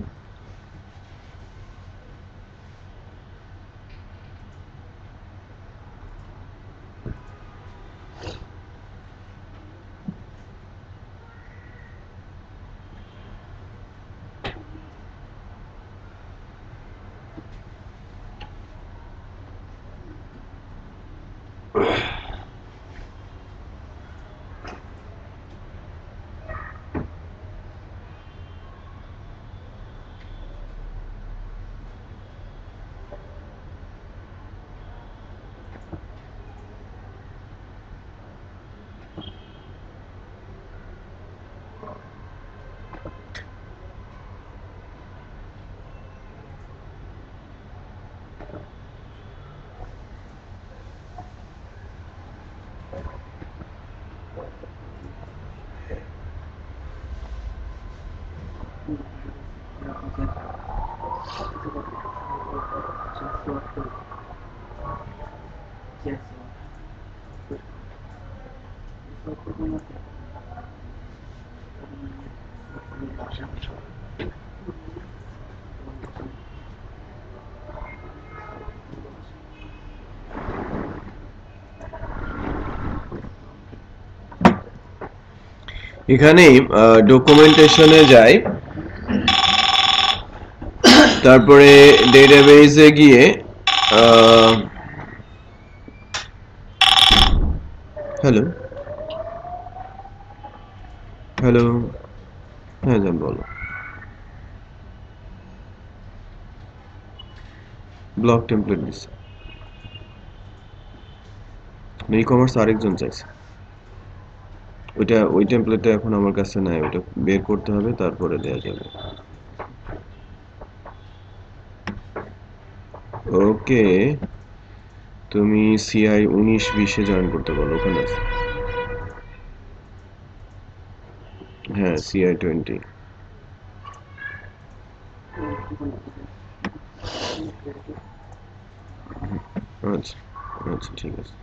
এখানে ডকুমেন্টেশনে যাই, তারপরে ডেটাবেসে গিয়ে হ্যালো হ্যালো, হ্যাঁ জান বলো। ব্লক টেমপ্লেট দিচ্ছে, ই কমার্স আরেকজন চাইছে, ওই টেমপ্লেটটা এখন আমার কাছে নাই, ওটা বের করতে হবে তারপরে দেওয়া যাবে। ওকে, তুমি সিআই 19-20-এ জয়েন করতে বলো, ওখানে আছে। হ্যাঁ সিআই 20। আচ্ছা আচ্ছা ঠিক আছে।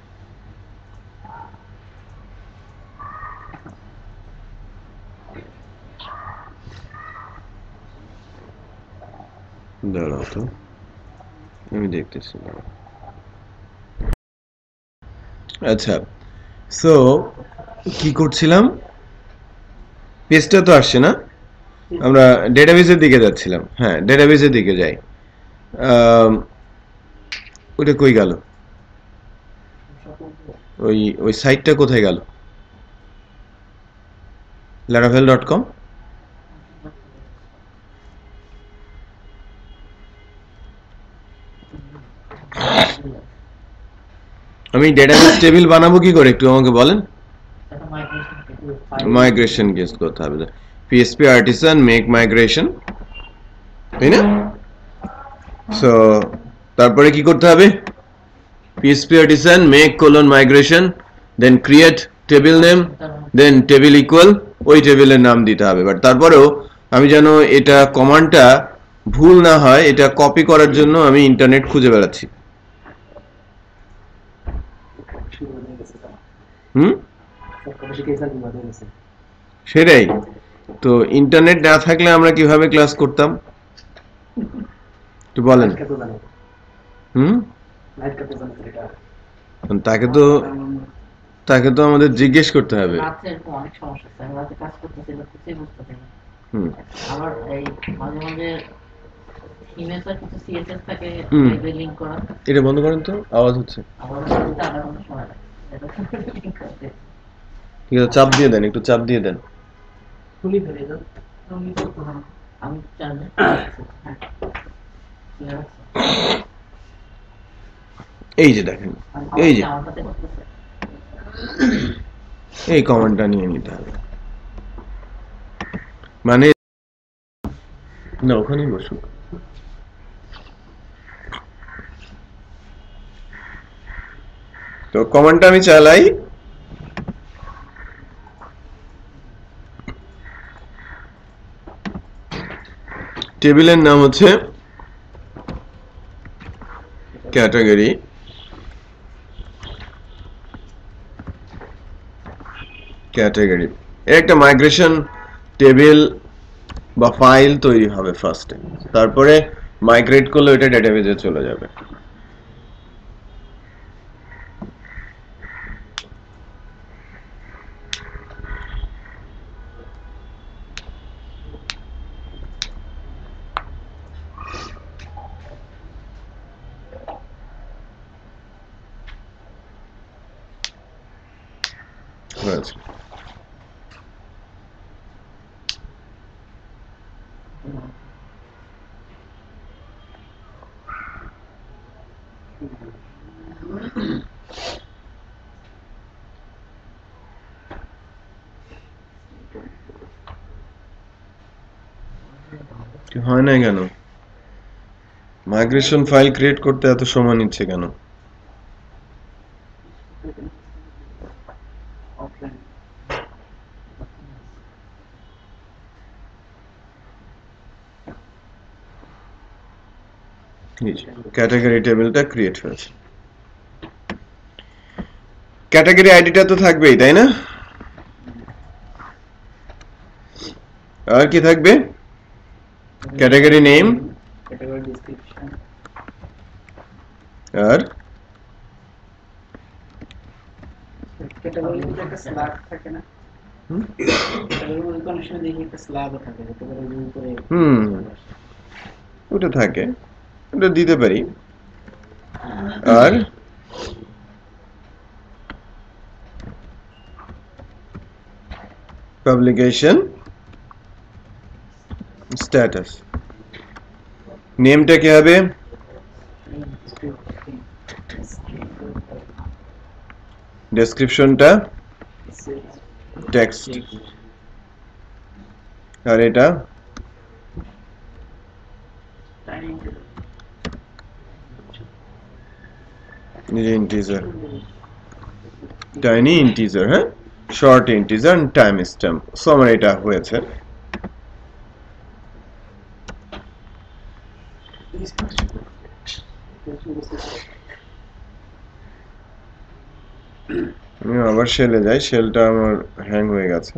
দাঁড়াও তো, আমি দেখতেছি। আচ্ছা, সো কি করছিলাম, পেজটা তো আসছে না, আমরা ডেটাবেসের দিকে যাচ্ছিলাম। হ্যাঁ ডেটাবেসের দিকে যাই। ওটা কই গেল, ওই সাইটটা কোথায় গেল? laravel.com। আমি ডেটাবেস টেবিল বানাবো কি করে একটু আমাকে বলেন। মাইগ্রেশন কেস করতে হবে, PHP আর্টিসান মেক মাইগ্রেশন, তাই না? সো তারপরে কি করতে হবে, PHP artisan make colon migration, then create table name, then table equal, ওই টেবিলের নাম দিতে হবে। বাট তারপরেও আমি যেন এটা কমান্ডটা ভুল না হয়, এটা কপি করার জন্য আমি ইন্টারনেট খুঁজে বেড়াচ্ছি। সেটাই তো, ইন্টারনেট না থাকলে আমরা কিভাবে ক্লাস করতাম একটু বলেন। তাকে তো আমাদের জিজ্ঞেস করতে হবে। অনেক সমস্যা আছে, আমি রাতে কাজ করতেছি কিছুই বুঝতেছি না। আবার এই মাঝে মাঝে ইমেজের কিছু সিএসএস থাকে লিংক করা, এটা বন্ধ করেন তো, আওয়াজ হচ্ছে। আবার আধা ঘন্টা সময় লাগে এটা লিংক করতে। ঠিক আছে, চাপ দিয়ে দেন, একটু চাপ দিয়ে দেন। খুলি ফেলে দাও, আমি জানি। এই যে দেখেন, এই যে এই কমান্ডটা নিয়ে নিতে হবে, মানে না ওখানেই বসুক। তো কমান্ডটা আমি চালাই, টেবিলের নাম হচ্ছে ক্যাটাগরি, ক্যাটাগরি এর একটা মাইগ্রেশন টেবিল বা ফাইল তৈরি হবে ফার্স্টে, তারপরে মাইগ্রেট করলে ওটা ডেটাবেজে চলে যাবে। আচ্ছা হয় না কেন, মাইগ্রেশন ফাইল ক্রিয়েট করতে এত সময় নিচ্ছে কেন? ক্যাটাগরি টেবিলটা ক্রিয়েট হয়েছে, ক্যাটাগরি আইডিটা তো থাকবেই তাই না, আর কি থাকবে, ক্যাটাগরি নেম আর ওটা থাকে, ওটা দিতে পারি। আর পাবলিকেশন স্ট্যাটাস, নেমটা কি হবে? ডেসক্রিপশনটা টেক্সট, আর এটা ইন্টিজার, টাইনি ইন্টিজার, হ্যাঁ, short integer, time stamp. So আমার এটা হয়েছে। আমি আবার শেলে যাই, শেলটা আমার হ্যাং হয়ে গেছে।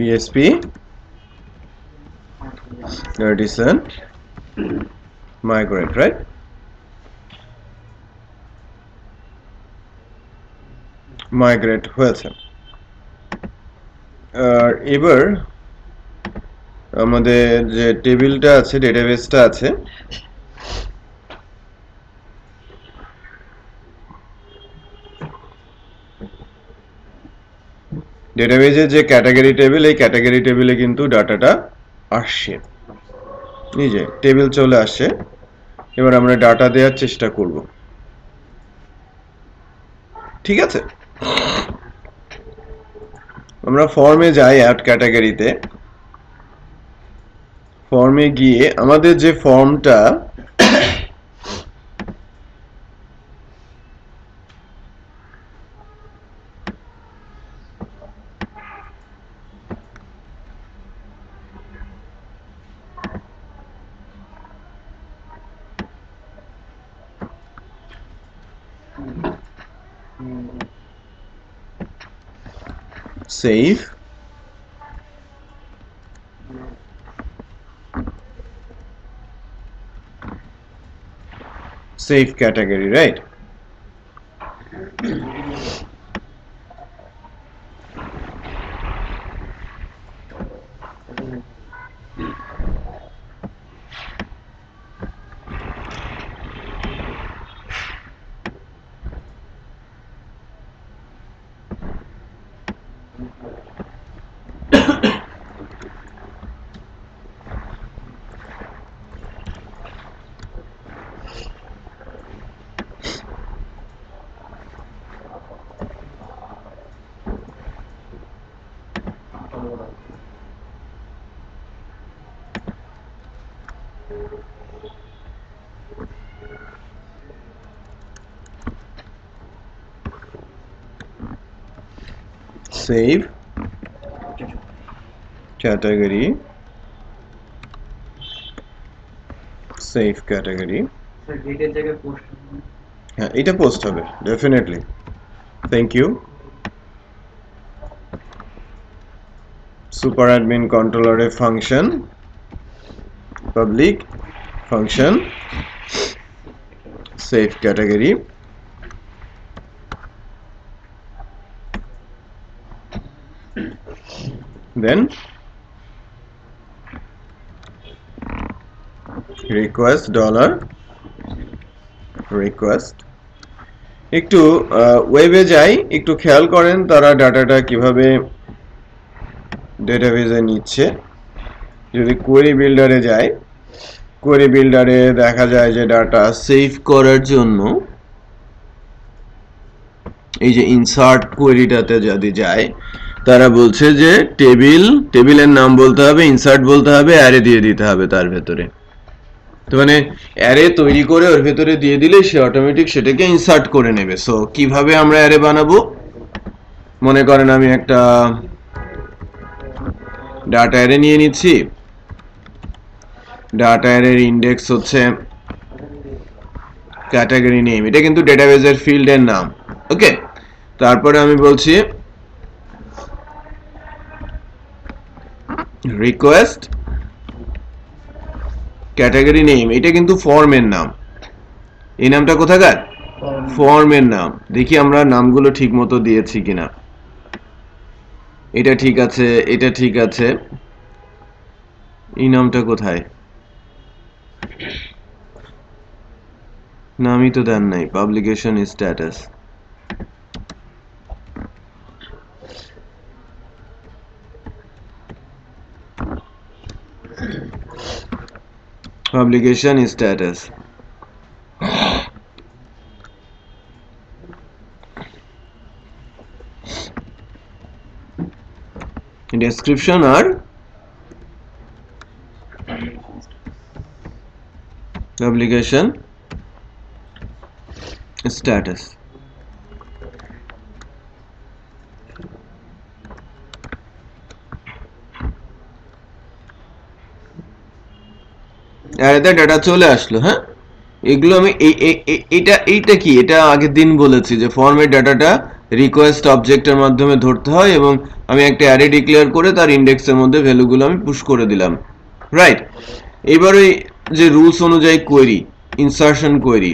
PHP Artisan migrate, right? migrate হয়েছে। আর এবার আমাদের যে টেবিলটা আছে, ডেটাবেসটা আছে, ডেটাবেজের যে ক্যাটাগরি টেবিল, এই ক্যাটাগরি টেবিলে কিন্তু ডাটাটা আসছে, নিজে টেবিল চলে আসছে। এবার আমরা ডাটা দেওয়ার চেষ্টা করব, ঠিক আছে? আমরা ফর্মে যাই, অ্যাড ক্যাটাগরিতে। ফর্মে গিয়ে আমাদের যে ফর্মটা save category, right? Save category, save category। হ্যাঁ, এটা পোস্ট হবে definitely. Thank you. Super admin কন্ট্রোলারে function, public function, save category, then request $request। একটু ওয়েবে যাই, একটু খেয়াল করেন তারা ডাটাটা কিভাবে ডেটাবেজে নিচ্ছে। যদি কোয়েরি বিল্ডারে যায়, কোয়েরি বিল্ডারে দেখা যায় যে ডাটা সেভ করার জন্য এই যে ইনসার্ট কোয়েরিটাতে যদি যায়, তারা বলছে যে টেবিলের নাম বলতে হবে, ইনসার্ট বলতে হবে, অ্যারে দিয়ে দিতে হবে তার ভেতরে। তো মানে অ্যারে তৈরি করে ওর ভেতরে দিয়ে দিলে সে অটোমেটিক সেটাকে ইনসার্ট করে নেবে। সো কিভাবে আমরা অ্যারে বানাবো? মনে করেন আমি একটা ডাটা অ্যারে নিয়ে নিচ্ছি ডাটা অ্যারের ইনডেক্স হচ্ছে ক্যাটাগরি নেম এটা কিন্তু ডেটাবেজের ফিল্ডের নাম ওকে তারপরে আমি বলছি রিকোয়েস্ট ক্যাটাগরি নেম এটা কিন্তু ফর্মের নাম এই নামটা কোথাকার ফর্মের নাম দেখি আমরা নামগুলো ঠিকমতো দিয়েছি কিনা এটা ঠিক আছে এটা ঠিক আছে এই নামটা কোথায় নামই তো দেন নাই publication status publication status description or publication status আরেতে ডাটা চলে আসলো হ্যাঁ এগুলো আমি এইটা কি এটা আগের দিন বলেছি যে ফর্মের ডাটাটা রিকোয়েস্ট অবজেক্টের মাধ্যমে ধরতে হয় এবং আমি একটা অ্যারে ডিক্লেয়ার করে তার ইনডেক্সের মধ্যে ভ্যালুগুলো আমি পুশ করে দিলাম রাইট এবার ওই যে রুলস অনুযায়ী কোয়েরি ইনসারশন কোয়েরি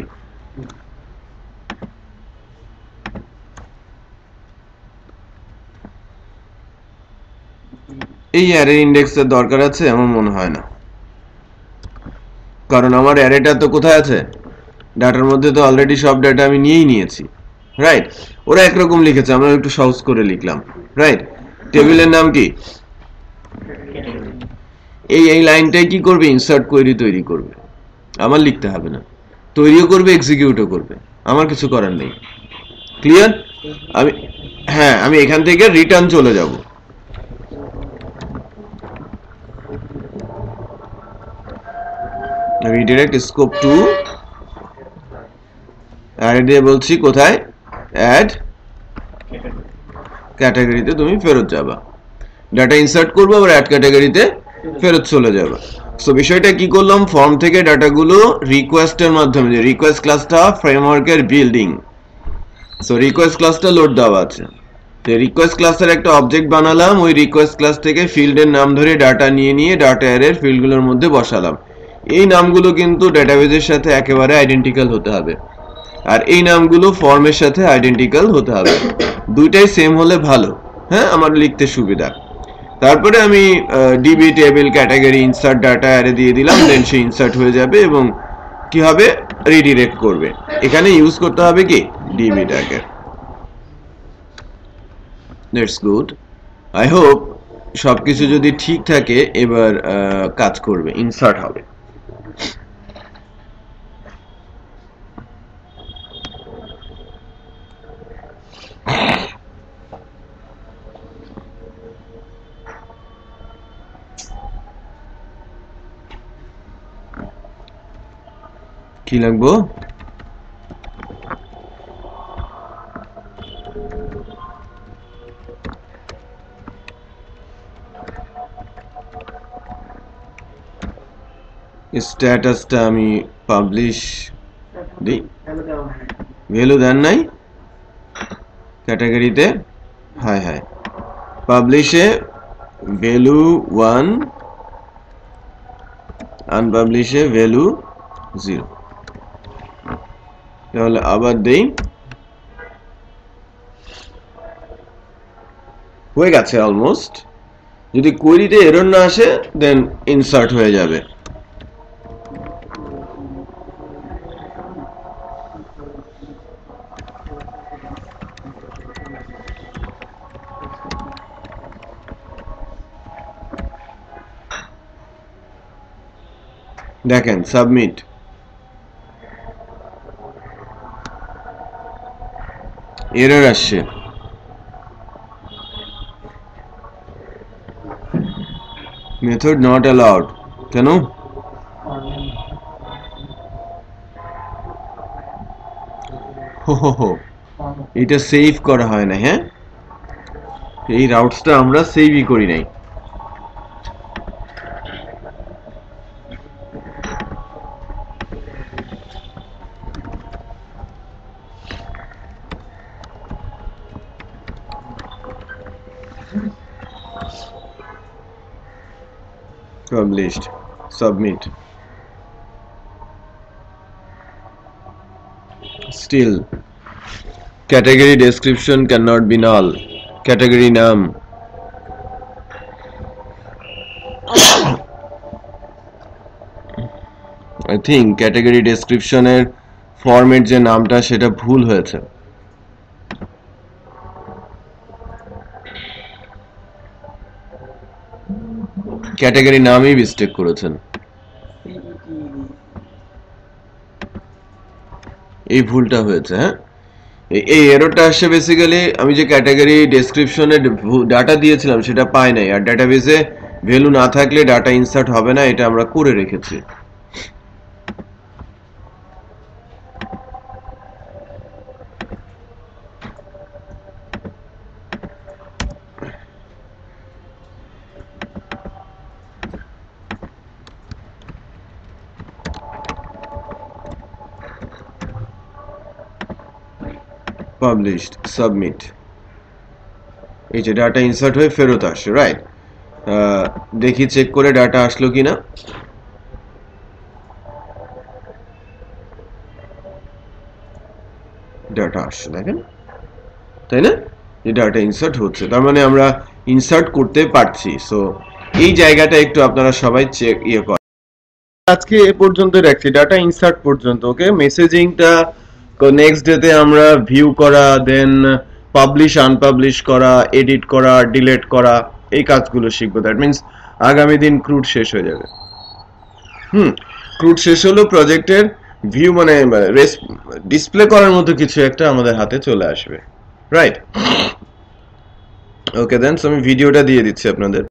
এই অ্যারে ইনডেক্সের দরকার আছে আমার মনে হয় না কারণ আমার অ্যারেটা তো কোথায় আছে ডাটার মধ্যে তো অলরেডি সব ডাটা আমি নিয়েই নিয়েছি রাইট ওরা একরকম লিখেছে আমরা একটু সহজ করে লিখলাম রাইট টেবিলের নাম কি এই লাইনটাই কি করবে ইনসার্ট কোয়েরি তৈরি করবে আমার লিখতে হবে না তৈরিও করবে এক্সিকিউটও করবে আমার কিছু করার নেই ক্লিয়ার আমি হ্যাঁ আমি এখান থেকে রিটার্ন চলে যাব redirect scope to অ্যারে দিয়ে বলছি কোথায় অ্যাড ক্যাটাগরিতে তুমি ফেরত যাবা ডাটা ইনসার্ট করব আবার অ্যাড ক্যাটাগরিতে ফেরত চলে যাবা সো বিষয়টা কি করলাম ফর্ম থেকে ডাটাগুলো রিকোয়েস্টের মাধ্যমে যে রিকোয়েস্ট ক্লাসটা ফ্রেমওয়ার্কের বিল্ডিং সো রিকোয়েস্ট ক্লাসটা লোড দেওয়া আছে তো রিকোয়েস্ট ক্লাসের একটা অবজেক্ট বানালাম ওই রিকোয়েস্ট ক্লাস থেকে ফিল্ডের নাম ধরে ডাটা নিয়ে ডাটা অ্যারের ফিল্ডগুলোর মধ্যে বসালাম এই নামগুলো কিন্তু ডেটাবেজের সাথে একেবারে আইডেন্টিক্যাল হতে হবে আর এই নামগুলো ফর্মের সাথে আইডেন্টিক্যাল হতে হবে দুইটাই সেম হলে ভালো হ্যাঁ আমার লিখতে সুবিধা তারপরে আমি DB table category insert data array দিয়ে দিলাম দেন সে ইনসার্ট হয়ে যাবে এবং কি হবে রিডিরেক্ট করবে এখানে ইউজ করতে হবে কি ডিবি ট্যাগের দ্যাটস গুড আই হোপ সবকিছু যদি ঠিক থাকে এবার কাজ করবে ইনসার্ট হবে কি লাগবো স্ট্যাটাসটা আমি পাবলিশ দিই ভ্যালু দেন নাই ক্যাটাগরিতে হাই হাই পাবলিশে ভ্যালু 1 আনপাবলিশে ভ্যালু 0 তাহলে আবার দেই হয়ে গেছে অলমোস্ট যদি কোয়েরিতে এরর না আসে দেন ইনসার্ট হয়ে যাবে দেখেন সাবমিট এরর আসছে মেথড নট অ্যালাউড কেন হো এটা সেভ করা হয় না হ্যাঁ এই রাউটসটা আমরা সেভই করি নাই Published. Submit. Still, category description cannot be null. Category name. I think category description এর ফরম্যাট যে নামটা সেটা ভুল হয়েছে। ক্যাটাগরি নামই মিস্টেক করেছেন, এই ভুলটা হয়েছে। হ্যাঁ, এই এররটা আসছে বেসিক্যালি আমি যে ক্যাটাগরি ডেসক্রিপশনে ডাটা দিয়েছিলাম সেটা পাই নাই, আর ডাটাবেসে ভ্যালু না থাকলে ডাটা ইনসার্ট হবে না, এটা আমরা করে রেখেছি। Published, submit. এই যে ডাটা ইনসার্ট হয়ে ফেরত আসে, রাইট? দেখি চেক করে ডাটা আসলো কিনা। ডাটা আসছে, দেখেন, তাই না? এই ডাটা ইনসার্ট হচ্ছে, তার মানে আমরা ইনসার্ট করতে পারছি। সো এই জায়গাটা একটু আপনারা সবাই চেক করেন। আজকে এ পর্যন্ত রাখছি, ডাটা ইনসার্ট পর্যন্ত। ওকে, মেসেজিংটা নেক্সট ডেতে আমরা ভিউ করা, দেন পাবলিশ আনপাবলিশ করা, এডিট করা, ডিলিট করা, এই কাজগুলো শিখবো। দ্যাট মিন্স আগামী দিন ক্রুড শেষ হয়ে যাবে। ক্রুড শেষ হলো, প্রজেক্টের ভিউ মানে ডিসপ্লে করার মতো কিছু একটা আমাদের হাতে চলে আসবে, রাইট? ওকে দেন, আমি ভিডিওটা দিয়ে দিচ্ছি আপনাদের।